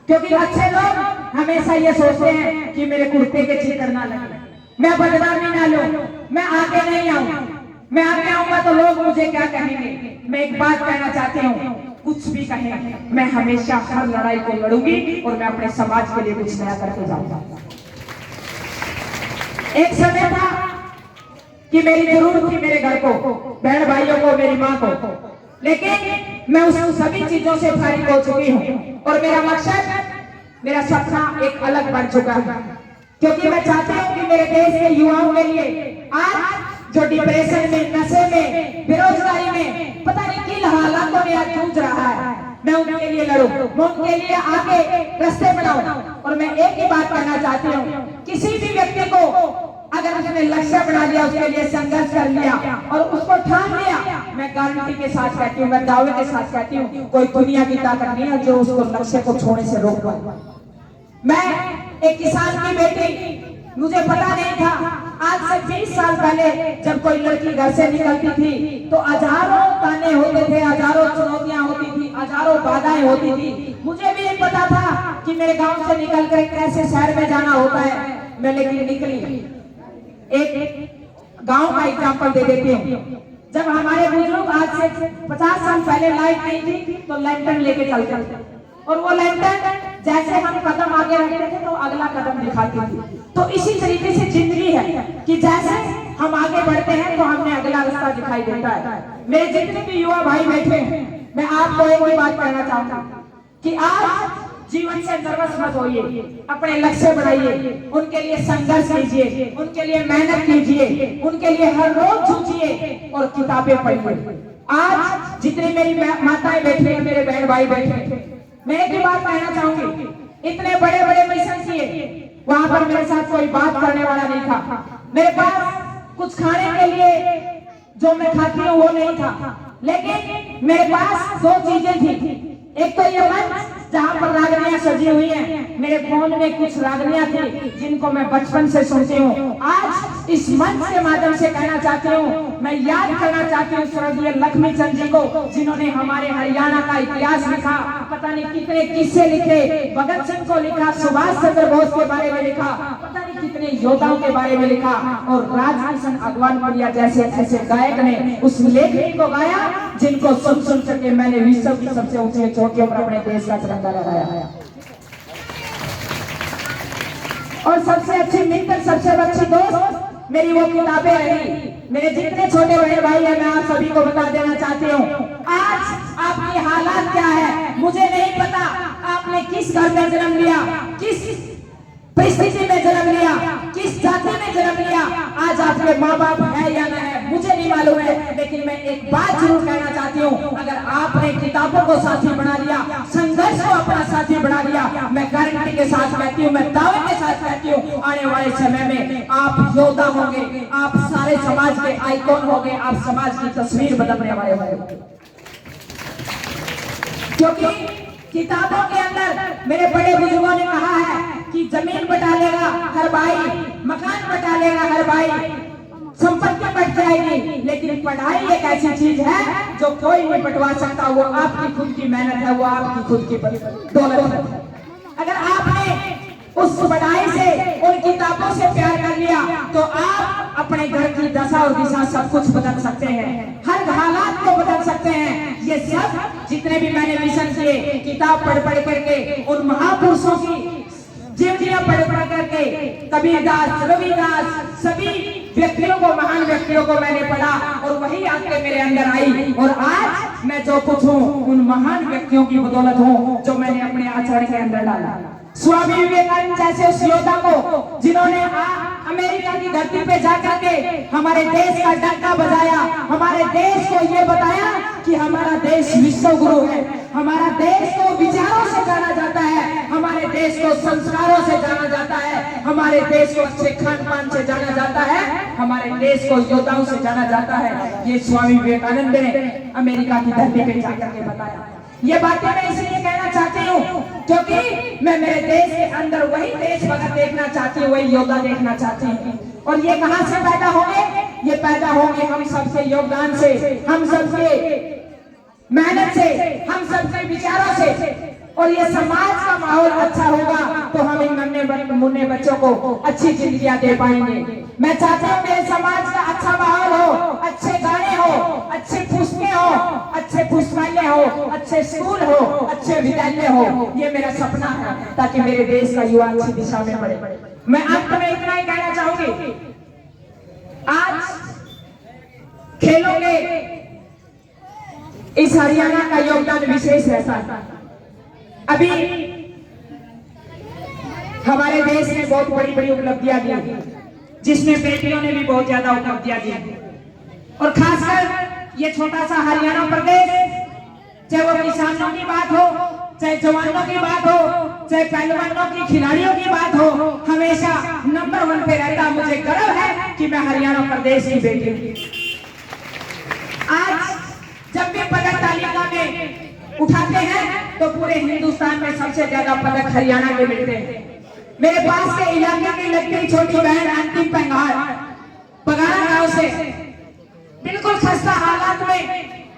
क्योंकि अच्छे लोग हमेशा ये सोचते हैं कि मेरे कुर्ते के चिकर ना लगे, मैं बदनामी ना लूं, मैं आगे नहीं आऊं, मैं आगे आऊंगा तो लोग मुझे क्या कहेंगे। मैं एक बात कहना चाहती हूँ, कुछ भी कहें, मैं हमेशा हर लड़ाई को लड़ूंगी और मैं अपने समाज के लिए कुछ नया करके जाऊंगा। एक समय था कि मेरी जरूरत थी मेरे घर को, बहन भाइयों को, मेरी माँ को, लेकिन मैं उस सभी चीजों से फारिग हो चुकी हूँ और मेरा मकसद, मेरा सपना एक अलग बन चुका है। क्योंकि मैं चाहती हूँ कि मेरे देश के युवाओं के लिए आज जो डिप्रेशन में, नशे में, बेरोजगारी में, पता नहीं किन हालातों में आज जूझ रहा है, मैं उनके लिए लड़ूं, मैं उनके लिए आगे रास्ते बनाऊं। और मैं एक ही बात कहना चाहती हूँ, किसी भी व्यक्ति को अगर उसने लक्ष्य बना लिया, उसके लिए संघर्ष कर लिया और उसको ठान लिया, मैं गारंटी के साथ कहती हूँ, मैं दावे के साथ कहती हूँ, कोई दुनिया की ताकत नहीं है जो उसको लक्ष्य को छोड़ने से रोक पाए। मैं एक किसान की बेटी, मुझे पता नहीं था, आज से 20 साल पहले जब कोई लड़की घर से निकलती थी तो हजारों ताने होते थे, हजारों चुनौतियां होती थी, हजारों बाधाएं होती थी। मुझे भी नहीं पता था कि मेरे गांव से निकलकर कैसे शहर में जाना होता है, मैं लेकिन निकली। एक गांव का एग्जाम्पल दे देती हूँ। जब हमारे बुजुर्ग आज से 50 साल पहले लाइट नहीं थी तो लैंटर्न लेके चलते थे, और वो लैंटर्न जैसे हम कदम आगे रखते थे तो अगला कदम दिखाती थी। तो इसी तरीके से जिंदगी है कि जैसे हम आगे बढ़ते हैं तो हमें अगला रास्ता दिखाई देता है। मेरे जितने भी युवा भाई बैठे हैं, मैं आपको एक ही बात कहना चाहूंगा कि आज जीवन से नर्वस मत होइए, अपने लक्ष्य बढ़ाइए, उनके लिए संघर्ष कीजिए, उनके लिए मेहनत कीजिए, उनके लिए हर रोज जूझिए और किताबें पढ़िए। आज जितनी मेरी माताएं बैठी हैं, मेरे बहन भाई बैठे हैं, मैं एक ही बात कहना चाहूंगी, इतने बड़े बड़े मिशन किए, वहां पर मेरे साथ कोई बात करने वाला नहीं था। मेरे पास कुछ खाने के लिए जो मैं खाती हूँ वो नहीं था, लेकिन मेरे पास 2 चीजें थी। एक तो ये मंच जहाँ पर रागनियां सजी हुई हैं, मेरे फोन में कुछ रागनियां थी जिनको मैं बचपन से सुनती हूँ। आज इस मंच के माध्यम से कहना चाहती हूँ, मैं याद करना चाहती हूँ स्वर्गीय लक्ष्मी चंद जी को, जिन्होंने हमारे हरियाणा का इतिहास लिखा, पता नहीं कितने किस्से लिखे, भगत सिंह को लिखा, सुभाष चंद्र बोस के बारे में लिखा, पता नहीं कितने योद्धाओं के बारे में लिखा, और राजकिशन अगवानपुरिया जैसे ऐसे गायक ने उस लेखनी को गाया जिनको सुन सुन करके मैंने विश्व की सबसे ऊंची चोटियों पर अपने देश का तिरंगा लहराया। और सबसे अच्छी मित्र, सबसे अच्छी दोस्त मेरी वो किताबें रही। मेरे जितने छोटे बड़े भाई हैं, मैं आप सभी को बता देना चाहती हूँ, आज आपकी हालात क्या है मुझे नहीं पता, आपने किस घर में जन्म लिया, किस परिस्थिति में जन्म लिया, किस जाति में जन्म लिया, आज आपके माँ बाप है या नहीं है मुझे नहीं मालूम है, लेकिन मैं एक बात जरूर कहना चाहती हूँ, अगर आपने किताबों को साथी बना लिया, संघर्ष को अपना साथी बना लिया, मैं गारंटी के साथ कहती हूँ, मैं दावे के साथ कहती हूँ, आने वाले समय में आप योद्धा होंगे, आप सारे समाज के आइकॉन होंगे, आप समाज की तस्वीर बदलने वाले होंगे। क्योंकि किताबों के अंदर मेरे बड़े बुजुर्गों ने कहा है कि जमीन बटा लेगा हर भाई, मकान बटा लेगा हर भाई, संपत्ति बढ़ जाएगी, लेकिन पढ़ाई एक ऐसी चीज है जो कोई नहीं बंटवा सकता, वो आपकी खुद की मेहनत है, वो आपकी खुद की दौलत है। अगर आपने उस पढ़ाई से, उन किताबों से प्यार कर लिया तो आप अपने घर की दशा और दिशा सब कुछ बदल सकते हैं, हर हालात को बदल सकते हैं। ये सब जितने भी मैंने मिशन किए, किताब पढ़ पढ़ करके, उन महापुरुषों की जीवनियां पढ़ पढ़ करके, कबीरदास, रविदास, सभी व्यक्तियों को, महान व्यक्तियों को मैंने पढ़ा और वही आके मेरे अंदर आई, और आज मैं जो कुछ हूँ उन महान व्यक्तियों की बदौलत हूँ जो मैंने अपने आचरण के अंदर डाला। स्वामी विवेकानंद जैसे उस योद्धा को जिन्होंने अमेरिका की धरती पे जाकर के हमारे देश का डंका बजाया, हमारे देश को ये बताया कि हमारा देश विश्व गुरु है, हमारा देश को विचारों से जाना जाता है, हमारे देश को संस्कारों से जाना जाता है, हमारे देश को अच्छे खान पान से जाना जाता है, हमारे देश को योद्धाओं से जाना जाता है। ये स्वामी विवेकानंद ने अमेरिका की धरती पे जाकर के बताया। ये बातें मैं इसलिए कहना चाहती हूँ क्योंकि मैं मेरे देश के अंदर वही देशभक्त देखना चाहती हूँ, वही योद्धा देखना चाहती हूँ। और ये कहां से पैदा होंगे? ये पैदा होंगे हम सबके योगदान से, हम सबके मेहनत से, हम सबके विचारों से। और ये समाज का माहौल अच्छा होगा तो हम इन नन्हे मुन्ने बच्चों को अच्छी जिंदगियां दे पाएंगे। मैं चाहता हूँ मेरे समाज का अच्छा माहौल हो, अच्छे गाने हो, अच्छे पुस्तकें हो, अच्छे पुस्तकालय हो, अच्छे स्कूल हो, अच्छे विद्यालय हो। ये मेरा सपना है ताकि मेरे देश का युवा अच्छी दिशा में बढ़े। मैं अंत में इतना ही कहना चाहूंगी, आज खेलों के इस हरियाणा का योगदान विशेष रहता है। अभी हमारे देश ने बहुत बड़ी बड़ी उपलब्धियां दी, जिसमें बेटियों ने भी बहुत ज्यादा उपलब्धियां दी। और खासकर ये छोटा सा हरियाणा प्रदेश, चाहे वो किसानों की बात हो, चाहे जवानों की बात हो, चाहे पहलवानों की, खिलाड़ियों की बात हो, हमेशा नंबर 1 पे रहता। मुझे गर्व है कि मैं हरियाणा प्रदेश की बेटी हूँ। आज जब भी पदक तालिका में उठाते हैं तो पूरे हिंदुस्तान में सबसे ज्यादा पदक हरियाणा के मिलते हैं। मेरे पास के इलाके की लगती छोटी बहन अंतिम पंगार पगारा गांव से बिल्कुल खस्ता हालात में,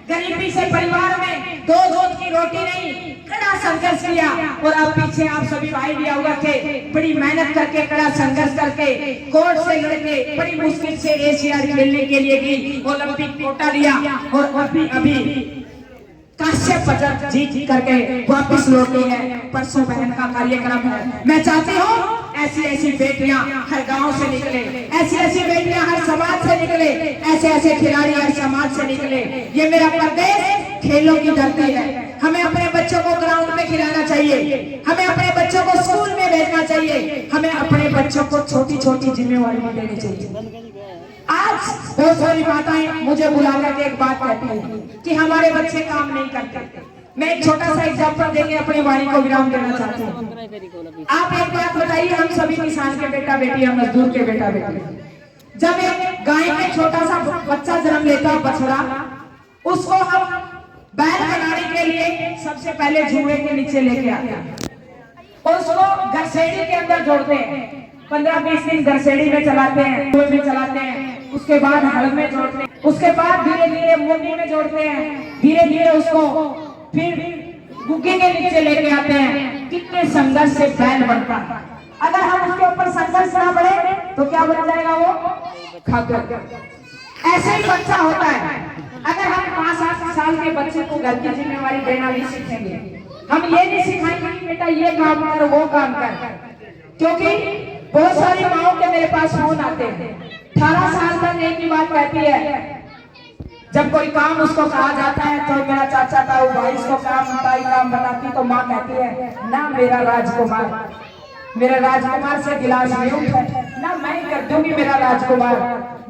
गरीबी से परिवार में, 2 दूध की रोटी नहीं, कड़ा संघर्ष किया। और अब पीछे आप सभी भाई भी अवगत थे, बड़ी मेहनत करके, कड़ा संघर्ष करके, कोर्ट से लड़के बड़ी मुश्किल से एशिया खेलने के लिए गई, ओलंपिक कोटा लिया और अभी काश्यप पदक जीत करके वापस लौटी है। परसों बहन का कार्यक्रम है। मैं चाहती हूँ ऐसी ऐसी बेटियां हर गांव से निकले, ऐसी ऐसी बेटियां हर समाज से निकले, ऐसे ऐसे खिलाड़ी हर समाज से निकले। ये मेरा प्रदेश खेलों की धरती है। हमें अपने बच्चों को ग्राउंड में खिलाना चाहिए, हमें अपने बच्चों को स्कूल में भेजना चाहिए, हमें अपने बच्चों को छोटी छोटी जिम्मेवारी देनी चाहिए। आज बहुत सारी माताएं मुझे बुलाकर एक बात कहती हैं कि हमारे बच्चे काम नहीं करते। मैं एक छोटा सा एग्जांपल देके अपनी वाणी को विराम देना चाहती हूँ। आप एक बात बताइए, हम सभी किसान के बेटा बेटी, हम मजदूर के बेटा बेटी, जब एक गाय में छोटा सा बच्चा जन्म लेता है, बछड़ा, उसको हम बैल बनाने के लिए सबसे पहले जुए के नीचे लेके आते हैं और उसको घरसेड़ी के अंदर जोड़ते हैं। 15-20 दिन घरसेड़ी में चलाते हैं, कुएं में चलाते हैं, उसके बाद हल में जोड़ते हैं, उसके बाद धीरे धीरे मुंडी में जोड़ते हैं, धीरे धीरे उसको फिर गुग्गे के नीचे लेके आते हैं। कितने संघर्ष से बैल बनता है। अगर हम उसके ऊपर संघर्ष ना बढ़े तो क्या बन जाएगा वो? खाकर। ऐसे ही बच्चा होता है। अगर हम 5-8 साल के बच्चे को घर की जिम्मेवारी देना नहीं सीखेंगे, हम ये नहीं सिखाएंगे कि बेटा ये काम कर, वो काम कर, क्योंकि बहुत सारी माओ के मेरे पास फोन आते हैं। 18 साल तक एक ही बात कहती है, जब कोई काम उसको कहा जाता है तो मेरा चाचा ताऊ भाई इसको काम बताती तो माँ कहती है ना मेरा राजकुमार से गिलास नहीं उठा, ना मैं कर दूंगी मेरा राजकुमार।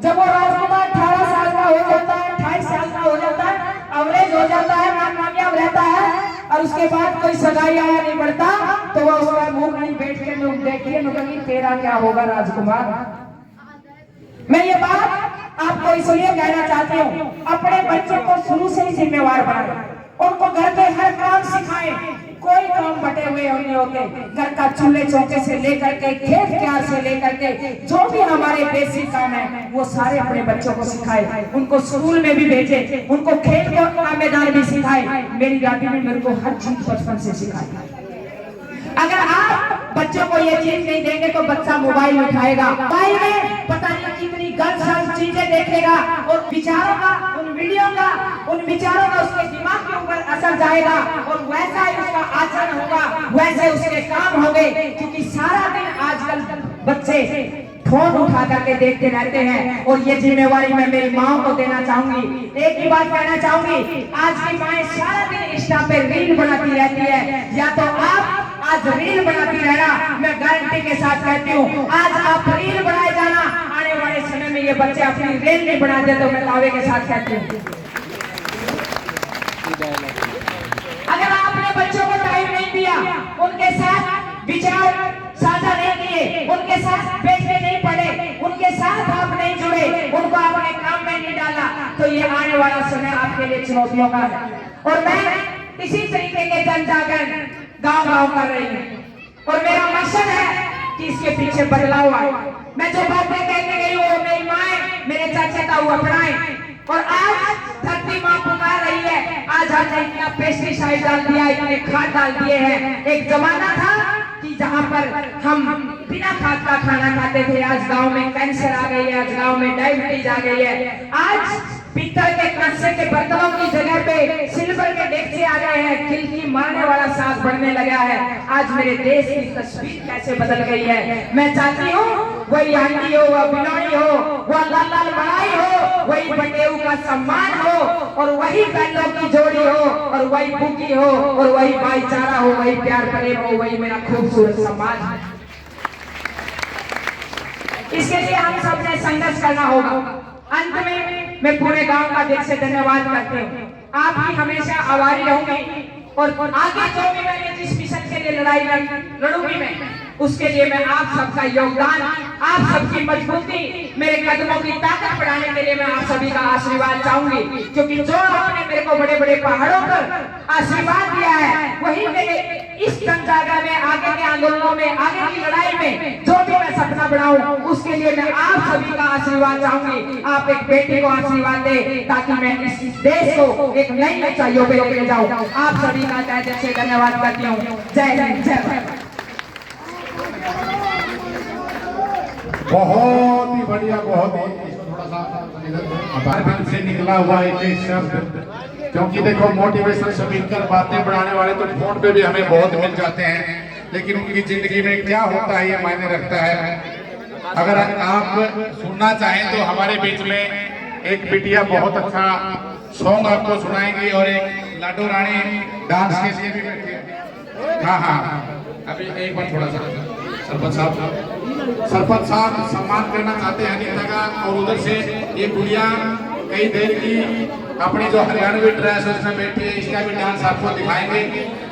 जब वो राजकुमार 18 साल का हो जाता है, 28 साल का हो जाता है, अवरेज हो जाता है, नाकामयाब रहता है और उसके बाद कोई सगाई आया नहीं बढ़ता तो वो उसका मुंह नहीं बैठ के लोग देखिए कि तेरा क्या होगा राजकुमार। मैं ये बात आपको इसलिए कहना चाहती हूँ, अपने बच्चों को शुरू से ही जिम्मेवार बनाएं, उनको घर के हर काम सिखाएं। कोई काम बटे हुए नहीं होते। घर का चूल्हे चौके से लेकर के, खेत क्यार से लेकर के, जो भी हमारे बेसिक काम है वो सारे अपने बच्चों को सिखाए, उनको स्कूल में भी भेजे, उनको खेत का मैदान भी सिखाए। मेरी दादी ने मेरे को हर चीज बचपन से सिखाई। अगर आप बच्चों को ये चीज नहीं देंगे तो बच्चा मोबाइल उठाएगा, मोबाइल में पता नहीं कितनी गलत चीजें देखेगा और विचारों का, उन विचारों का उसके दिमाग के ऊपर असर जाएगा और वैसा ही उसका आचरण होगा, वैसे उसके काम होंगे। क्योंकि सारा दिन आजकल बच्चे फोन उठा करके देखते रहते हैं और ये जिम्मेवारी मैं मेरी माँ को देना चाहूंगी। एक ही बात कहना चाहूंगी, आज की माएं सारा दिन इंस्टा पे रील बनाती रहती है। या तो आप आज रील बनाती रहना, मैं गारंटी के साथ कहती हूँ आज आप रील बनाए जाना, आने वाले समय में ये बच्चे अपनी रील नहीं बनाते तो मैं दावे के साथ कहती हूँ। अगर आपने बच्चों को टाइम नहीं दिया, उनके साथ विचार साझा नहीं किए, उनके साथ बैठने नहीं पड़े, उनके साथ आप नहीं जुड़े, उनको अपने काम में नहीं डाला तो ये आने वाला समय आपके लिए चुनौतियों का है। और मैं इसी तरीके के जन जागरण गाँव कर रही हूँ और मेरा मकसद है कि इसके पीछे बदलाव आए। मैं जो बातें कहने गई वो मेरी माँ, मेरे चाचा ताऊ अपनाए और आज धरती माँ पुकार रही है। आज हमने इतना पेस्टिसाइड डाल दिया, इतने खाद डाल दिए हैं। एक जमाना था कि जहाँ पर हम बिना खाद का खाना खाते थे, आज गांव में कैंसर आ गई है, आज गांव में डायबिटीज आ गई है। आज पीतल के कांसे के बर्तनों की जगह पे सिल्वर के डेक्चे आ गए हैं, खिलकी मारने वाला साग बढ़ने लगा है। आज मेरे देश की तस्वीर कैसे बदल गई है। मैं चाहती हूँ वही आंटी हो, वह बिलोड़ी हो, वह लाल लाल बड़ाई हो, वही बटेऊ का सम्मान हो और वही बैलों की जोड़ी हो और वही भूखी हो और वही भाईचारा हो, वही प्यार प्रेम हो, वही मेरा खूबसूरत समाज है। इसके लिए हम सबने संघर्ष करना होगा। अंत में मैं पूरे गांव का दिल से धन्यवाद करती हूँ। आप ही हमेशा आभारी रहूंगी और आगे जो भी मैंने जिस मिशन के लिए लड़ाई लड़ूंगी मैं, उसके लिए मैं आप सबका योगदान, आप सबकी मजबूती, मेरे कदमों की ताकत बढ़ाने के लिए मैं आप सभी का आशीर्वाद चाहूंगी, क्योंकि जो आपने मेरे को बड़े बड़े पहाड़ों पर आशीर्वाद दिया है, वही मेरे इस जनजागरण में, आगे के आंदोलनों में, आगे की लड़ाई में जो भी मैं सपना बढ़ाऊं, उसके लिए मैं आप सभी का आशीर्वाद चाहूंगी। आप एक बेटी को आशीर्वाद दे ताकि मैं इस देश को एक नई ऊंचाइयों पे लेके जाऊं। आप सभी का तहे दिल से धन्यवाद करती हूँ। जय हिंद, जय भारत। बहुत ही बढ़िया, बहुत ही थोड़ा सा से निकला हुआ एक शब्द, क्योंकि देखो मोटिवेशन स्पीकर बातें बढ़ाने वाले तो फोन पे भी हमें बहुत मिल जाते हैं, लेकिन उनकी जिंदगी में क्या होता है ये मायने रखता है। अगर आप सुनना चाहें तो हमारे बीच में एक बिटिया बहुत अच्छा सॉन्ग आपको सुनाएंगी और एक लाडो रानी डांस के लिए भी बैठी है। हाँ, अभी एक बार थोड़ा सा सरपंच साहब सम्मान करना चाहते हैं अनीता का, और उधर से ये गुड़िया कई देर की अपनी जो हरियाणवी ड्रेस उसमें बैठी है, इसका भी डांस आपको दिखाएंगे।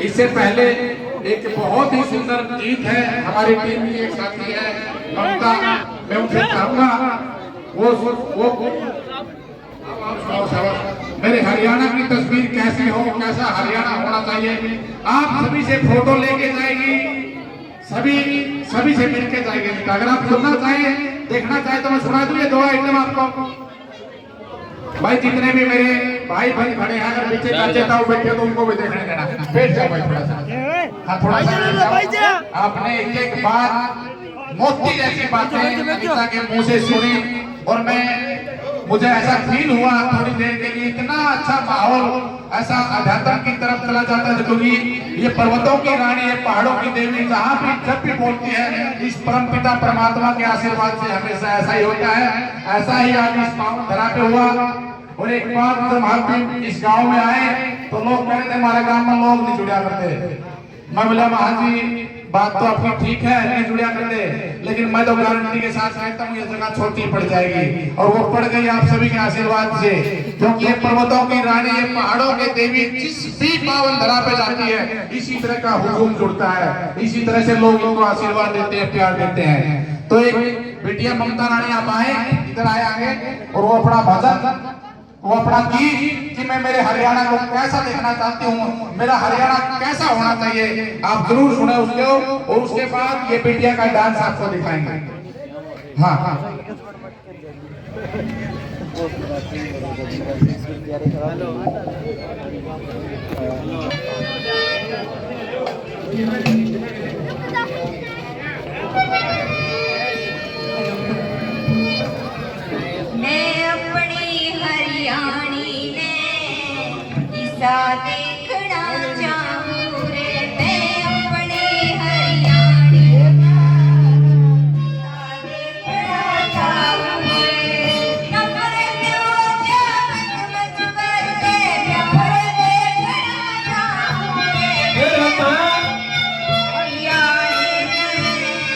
इससे पहले एक बहुत ही सुंदर गीत है, हमारी टीम की एक साथी है ममता, मैं उनसे चाहूंगा वो मेरे हरियाणा की तस्वीर कैसी हो, कैसा हरियाणा होना चाहिए, आप सभी से फोटो लेके जाएगी, सभी से मिलके जाएंगे। अगर आप सुनना चाहें, देखना चाहें तो मैं सुना दूं ये दो आइटम आपको। भाई जितने भी मेरे भाई खड़े हैं, अगर पीछे काचे बैठे तो उनको भी देखने देना। बैठ जाओ भाई थोड़ा सा, हाँ थोड़ा सा। आपने एक बात मोती जैसी बातें अनीता के मुंह से सुनी, और मुझे ऐसा फील हुआ थोड़ी देर के लिए, इतना अच्छा माहौल ऐसा अध्यात्म की तरफ चला जाता है, क्योंकि ये पर्वतों की रानी है, पहाड़ों की देवी, जहाँ भी जब भी बोलती है इस परमपिता परमात्मा के आशीर्वाद से हमेशा ऐसा ही होता है। ऐसा ही आज इस पावन धरा पे हुआ। और एक बात, जब हम इस गांव में आए तो लोग कह रहे थे हमारे गांव में लोग नहीं जुड़ा करते। मैं बोला महाजी बात तो आपकी ठीक है, नहीं जुड़ा करते, लेकिन मैं तो गारंटी के साथ कहता हूँ ये जगह छोटी पड़ जाएगी, और वो पड़ गई आप सभी के आशीर्वाद से, क्योंकि ये पर्वतों की रानी, ये पहाड़ों के देवी जिस भी पावन धरा पे जाती है इसी तरह का हुजूम जुड़ता है, इसी तरह से लोग इनको आशीर्वाद देते हैं, प्यार देते हैं। तो एक बिटिया ममता रानी आप आए, इधर आए आगे, और वो अपना भजन, वो अपना गीत कि मैं मेरे हरियाणा को कैसा देखना चाहती हूँ, मेरा हरियाणा कैसा होना चाहिए, आप जरूर सुने उसको, और उसके बाद ये बिटिया का डांस आपको दिखाएंगे। हाँ देखना चाहूं रे, मैं अपने हरियाणी देखना चाहूं रे, नंबर क्यों जान मच कर दे, प्यार देखना चाहूं रे, हरियाणी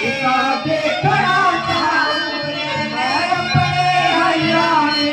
देखना चाहूं रे, मैं अपने हरियाणी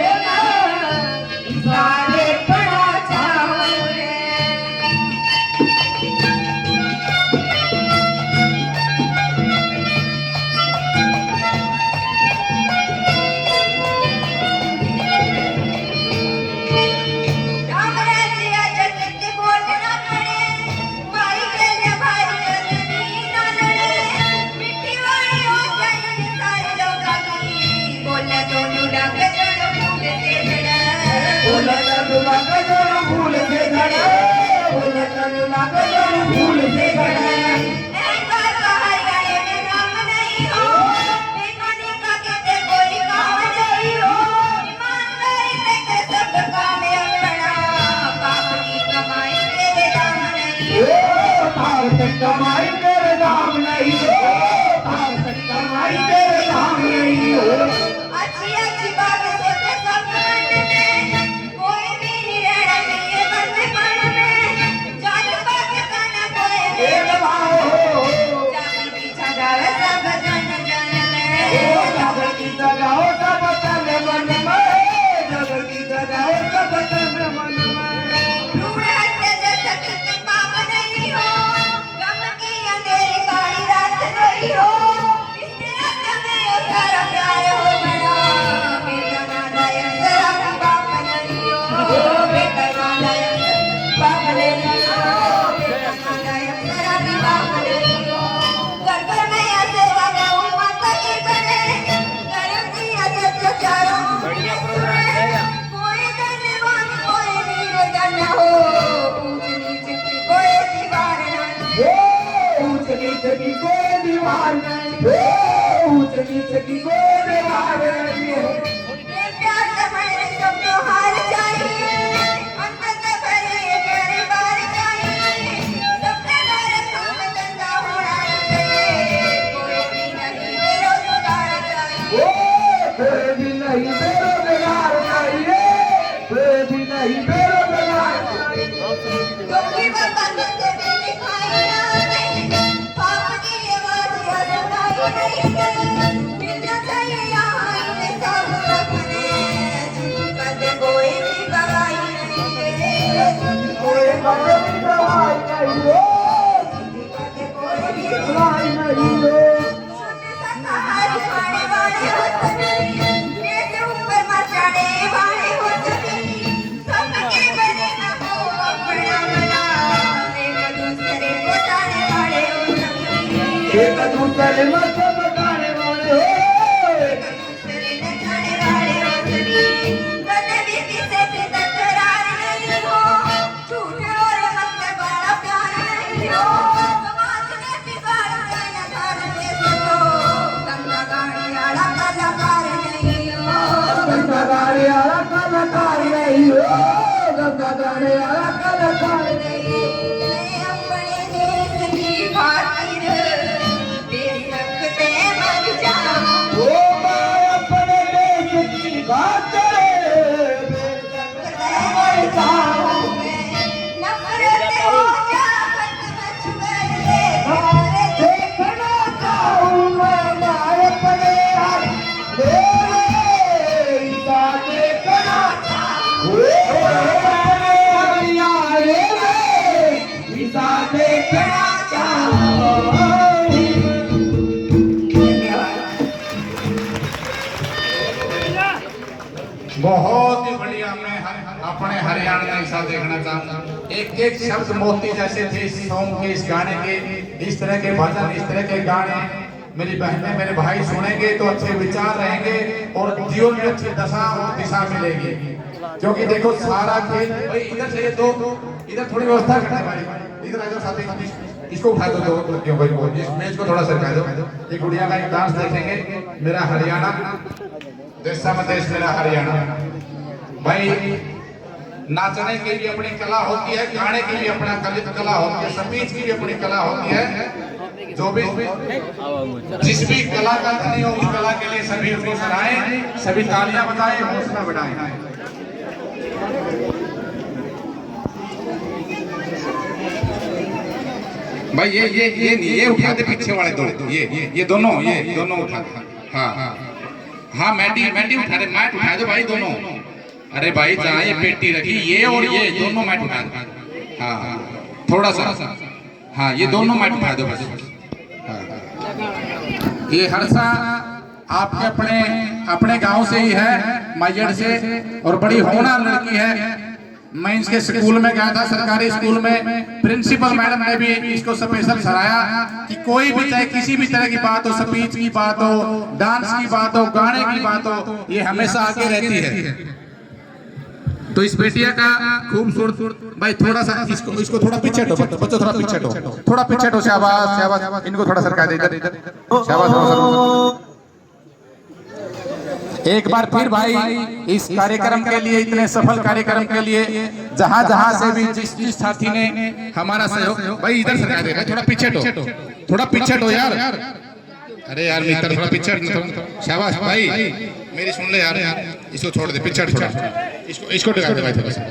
कमाई तेरे दाम नहीं हो, कमाई तेरे दाम नहीं हो। अच्छी अच्छी बात सोचे सब मन में, कोई भी नहीं रहना चाहिए बचपन में, जात पात का ना कोई भेदभाव हो, जाति पीछा जाए सब जन जन में, जाति पीछा जाओ सब जन मन में। नीच की कोई दीवार नहीं, ऊंच नीच की कोई दीवार नहीं। ये प्यार तुम्हारे सबको हार चाहिए, अंत तक भरे प्यारे बार चाहिए, सबके घर काम धंधा होना चाहिए, कोई भी नहीं बेरोजगार चाहिए, कोई भी नहीं बेरोजगार चाहिए, कोई भी नहीं बेरोजगार चाहिए। क्योंकि वतन कभी दिखाई ना दे, पाप की आवाज़ सुनाई नहीं दे, मिलना चाहिए यहाँ इन्हें सब अपने, जिनकी कद कोई भी गवाही नहीं दे, कोई भी गवाही नहीं हो, जिनकी कद कोई भी गवाही नहीं हो। शुद्ध शाकाहारी खाने वाले हो सभी, देश ऊपर मचाने वाले हो सभी, सबके बने न हो अपना भला, एक दूसरे को ताने वाले हो सभी, एक दूसरे में सब बताने वाले हो, एक दूसरे न जाने वाले हो सभी, कभी किसी से तकरार नहीं हो, झूठ और मत बड़ा प्यार नहीं हो, समाज में बिगाड़ गया घर देश को, गंगा गाड़ी वाला कलाकार नहीं हो, गंगा गाड़ी वाला कलाकार नहीं हो, गंगा गाड़ी वाला कलाकार नहीं हो। मैं अपने देश की खातिर बेशक मर जाऊं, ओ मैं अपने देश की खातिर मर जाऊं, नफरत हो जा खत्म छुड़ दे, प्यार देखना चाहूं मैं अपने देखना चाहूं देखना चाहूं। बहुत ही बढ़िया। मैं अपने हरियाणा ऐसा देखना चाहूँ, एक एक शब्द मोती जैसे थे इस सॉन्ग के, इस गाने के, इस तरह के भजन, इस तरह के गाने मेरी बहनें मेरे भाई सुनेंगे तो अच्छे विचार रहेंगे और जीवन में अच्छी दशा और दिशा मिलेगी। क्योंकि देखो सारा खेल भाई इधर से दो, इधर थोड़ी व्यवस्था करना भाई, इधर आ जाओ साथी, इसको उठा दो, दो लड़कियों को, इस मेज को थोड़ा सरका दो। ये गुड़िया का एक डांस देखेंगे, मेरा हरियाणा देशा में देश मेरा हरियाणा। भाई नाचने की भी अपनी कला होती है, गाने की भी अपना कला होती है, स्पीच की भी अपनी कला होती है। जो भी जिस भी कला का धनी हो उस कला के लिए सभी उसको सराहें, सभी तालियां बजाएं, हौसला बढ़ाएं। भाई ये उठा दे पीछे वाले दो, ये दोनों उठा। हाँ मैटी उठा दे, मैट उठा दो भाई दोनों। अरे भाई जहाँ ये पेटी रखी ये और ये दोनों मैट उठा दो। हाँ थोड़ा सा, हाँ ये दोनों मैट उठा दो बस। ये हर्षा आपके अपने गांव से ही है, मायड़ से, और बड़ी होनहार लड़की है। मैं इसके स्कूल में गया था, सरकारी स्कूल में। प्रिंसिपल मैडम ने भी इसको स्पेशल सराहा कि कोई भी चाहे किसी भी तरह की बात हो, स्पीच की बात हो, डांस की बात हो, गाने की बात हो, ये हमेशा आगे रहती है। तो इस बेटिया का खूबसूरत भाई थोड़ा सा इसको थोड़ा पीछे हटो बच्चों, थोड़ा पीछे हटो। शाबाश, इनको थोड़ा सरका दे इधर, शाबाश। एक बार फिर भाई इस कार्यक्रम के लिए, इतने सफल कार्यक्रम के लिए जहां से भी जिस साथी ने हमारा सहयोग, भाई इधर सरका दे, थोड़ा पीछे हटो यार। अरे यार मित्र थोड़ा पीछे हटो। शाबाश भाई, मेरी सुन ले यार, इसको छोड़ दे, पीछे थोड़ा, इसको टिका दे भाई थोड़ा सा,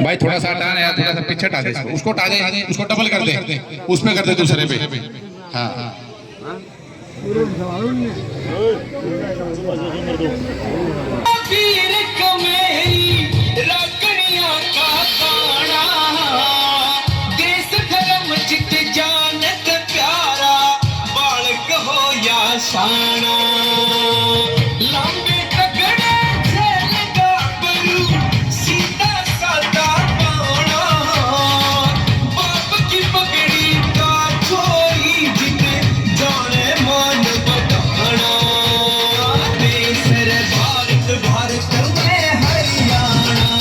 भाई थोड़ा सा हटा यार, थोड़ा सा पीछे हटा दे इसको, उसको हटा दे, उसको डबल कर दे, उसमें कर दे दूसरे पे। हाँ शाना लंबे तगड़े झेल गाबरू, सीधा सादा पाना, बाप की पगड़ी का छोरी, जिने जाने मान बताना। देश रे भारत, भारत में हरियाणा,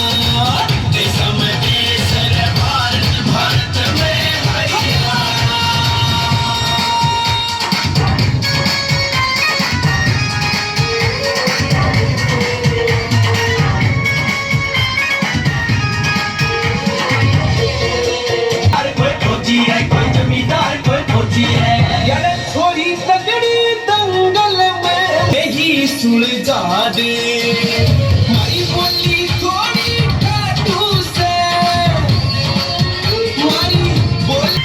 देश में देश रे भारत, भारत में हरियाणा। सुलझा दे मारी बोली थोड़ी खाटू से मारी बोली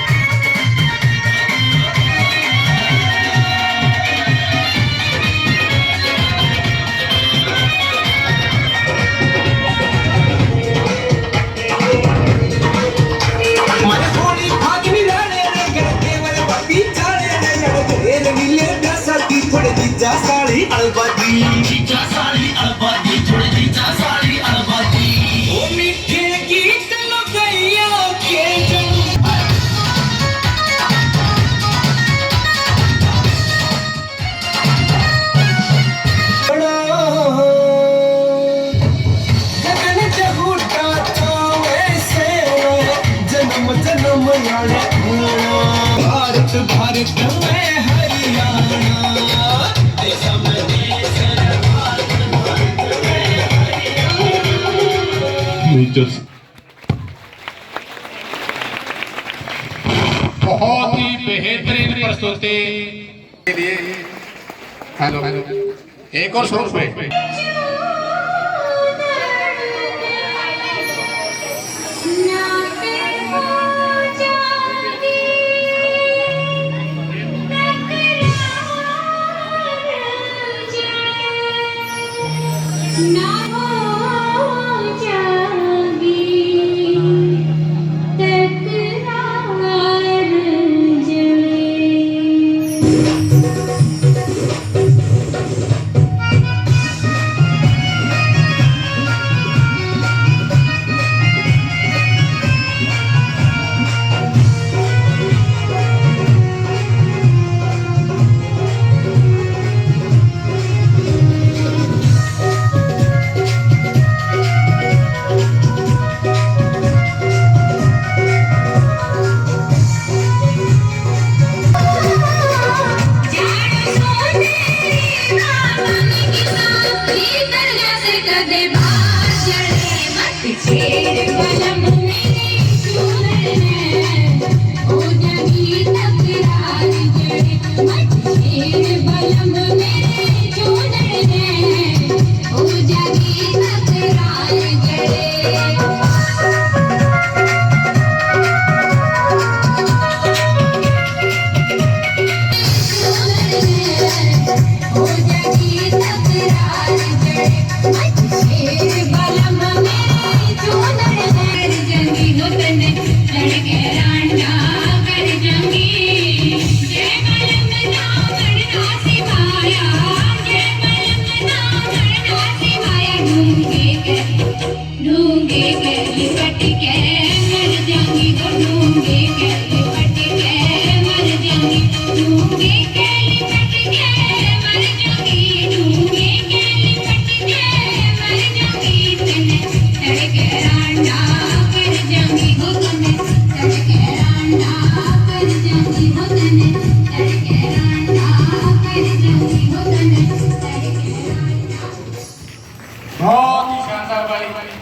मारे थोड़ी भागनी रहने रे गड़के वाले बापी चाले रे लड़के रे नीले दसाती थोड़े जीजा साड़ी अलबादी थोड़े जीजा साड़ी अलबादी ओ मीठे गीत लगैया के जन जगन जगूटा चावे से जन्म जन्म यारे भारत भारत में हरियाणा देश में देश बहुत ही बेहतरीन प्रस्तुति के लिए हेलो एक और सुर पे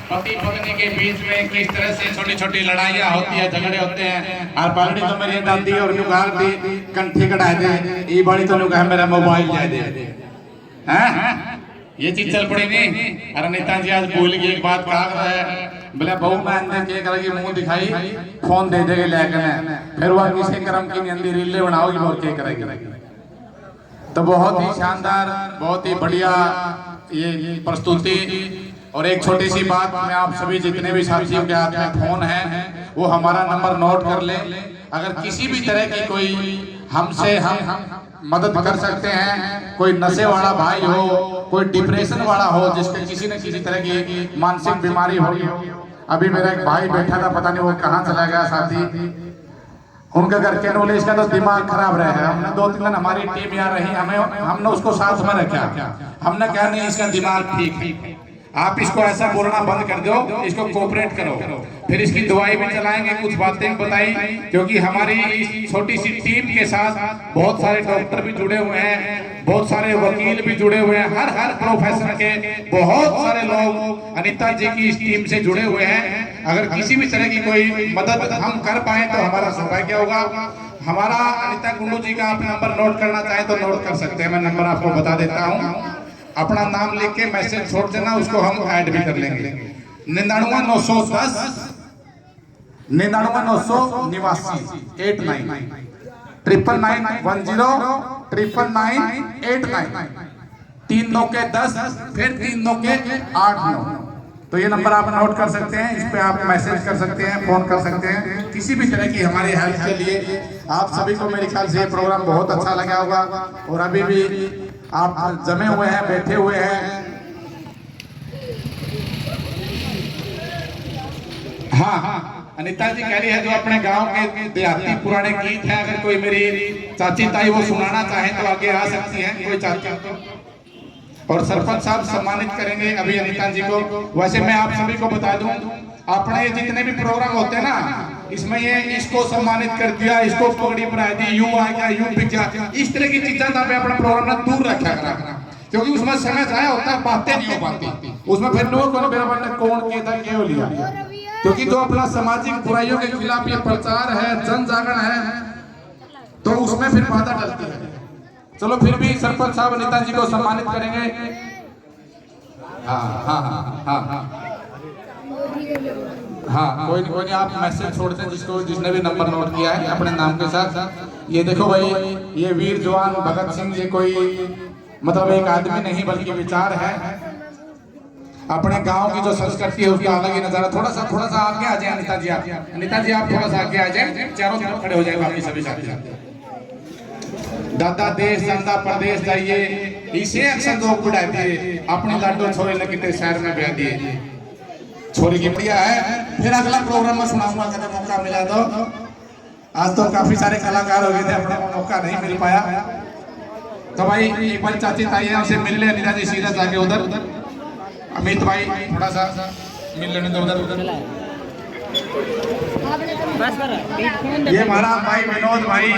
पति पत्नी के बीच में किस तरह से छोटी छोटी लड़ाइयाँ होती है, झगड़े होते हैं। और पालनी तो मेरी दादी और नुगाल थी कंठी कढ़ाए दे, ये बड़ी तो नुगाल मेरा मोबाइल जाए दे, हैं ये चीज चल पड़ी नहीं। अरे नेताजी आज भूल गए एक बात कहा है, बोले बहू मैं अंदर क्या करेगी, मुंह दिखाई फोन दे देगी लेकर, फिर वह किसी क्रम की अंदर रीले बनाओगी और क्या करेगी। तो बहुत ही शानदार, बहुत ही बढ़िया ये प्रस्तुति। और एक छोटी सी बात, मैं आप सभी जितने भी साथियों के हाथ में फोन है वो हमारा नंबर नोट कर ले। अगर किसी भी तरह की कोई हमसे हम मदद कर सकते हैं, कोई नशे वाला भाई हो, कोई डिप्रेशन वाला हो, जिसके किसी न किसी तरह की मानसिक बीमारी होगी। अभी मेरा एक भाई बैठा था, पता नहीं वो कहाँ चला गया साथी, उनका घर के बोले इसका तो दिमाग खराब रहा है। हमने 2-3 दिन हमारी टीम यहाँ रही, हमने उसको साथ में रखा, हमने कहा नहीं इसका दिमाग ठीक है, आप इसको ऐसा बोलना बंद कर दो, इसको कोऑपरेट करो। फिर इसकी दवाई भी चलाएंगे, कुछ बातें बताई, क्योंकि हमारी इस छोटी सी टीम के साथ बहुत सारे डॉक्टर भी जुड़े हुए हैं, बहुत सारे वकील भी जुड़े हुए हैं, हर प्रोफेशन के बहुत सारे लोग अनीता जी की इस टीम से जुड़े हुए हैं। अगर किसी भी तरह की कोई मदद हम कर पाए तो हमारा सौभाग्य होगा। हमारा अनीता कुंडू जी का आप नंबर नोट करना चाहे तो नोट कर सकते हैं, मैं नंबर आपको बता देता हूँ। अपना नाम लिख के मैसेज छोड़ देना, उसको हम ऐड भी कर लेंगे। 99,910 99,989 89 99,910 3 9 के 10 फिर 3 9 के 8 9। तो ये नंबर आप नोट कर सकते हैं, इस पे आप मैसेज कर सकते हैं, फोन कर सकते हैं, किसी भी तरह की हमारी हेल्प के लिए। आप सभी को मेरे ख्याल से ये प्रोग्राम बहुत अच्छा लगा होगा और अभी भी आप जमे हुए हैं, बैठे हुए हैं। हाँ, अनिता जी कह रही है जो अपने गांव के देहाती पुराने गीत हैं, अगर कोई मेरी चाची ताई वो सुनाना चाहे तो आगे आ सकती हैं, कोई चाची तो। और सरपंच साहब सम्मानित करेंगे अभी अनिता जी को। वैसे मैं आप सभी को बता दूं, अपने जितने भी प्रोग्राम होते हैं ना, इसमें ये इसको सम्मानित कर दिया, इसको पगड़ी पहना दी, यूं आ गया, यूं पिक गया, इस तरह की चीजें तो अपना प्रोग्राम ना दूर रखा करा, क्योंकि उसमें समय जाया होता है, बातें नहीं हो पाती उसमें। फिर लोगों को मेरा बंदा कौन किया था, क्यों लिया, क्योंकि जो अपना सामाजिक बुराइयों के खिलाफ ये प्रचार है, जन जागरण है, तो उसमें फिर बाधा डलती है। चलो फिर भी सरपंच साहब अनिता जी को सम्मानित करेंगे। हाँ हाँ हाँ हाँ हाँ, कोई नहीं आप मैसेज छोड़ते हैं जिसको जिसने भी नंबर नोट किया है अपने नाम के साथ। ये देखो भाई, ये वीर जवान भगत सिंह, ये कोई मतलब एक आदमी नहीं बल्कि विचार है। अपने गांव की जो संस्कृति है उसका अलग ही नजारा। थोड़ा सा आगे आ जाए अनिता जी, आप थोड़ा सा आगे आ जाए, चारों तरफ खड़े हो जाए बाकी सभी साथी। दादा देश दादा प्रदेश जाइए, इसे अक्सर लोग बुढ़ा दिए, अपनी लाडो छोरे ने कितने शहर में ब्याह दिए, छोरी की बढ़िया है। फिर अगला प्रोग्राम में सुनाऊंगा, कभी मौका मिला तो। आज तो काफी सारे कलाकार हो गए थे, अपने को मौका नहीं मिल पाया। तो भाई एक बार चाची ताई है उनसे मिल ले, अनिता जी सीधा जाके उधर। अमित भाई थोड़ा सा मिल लेने दो उधर। ये हमारा भाई विनोद भाई।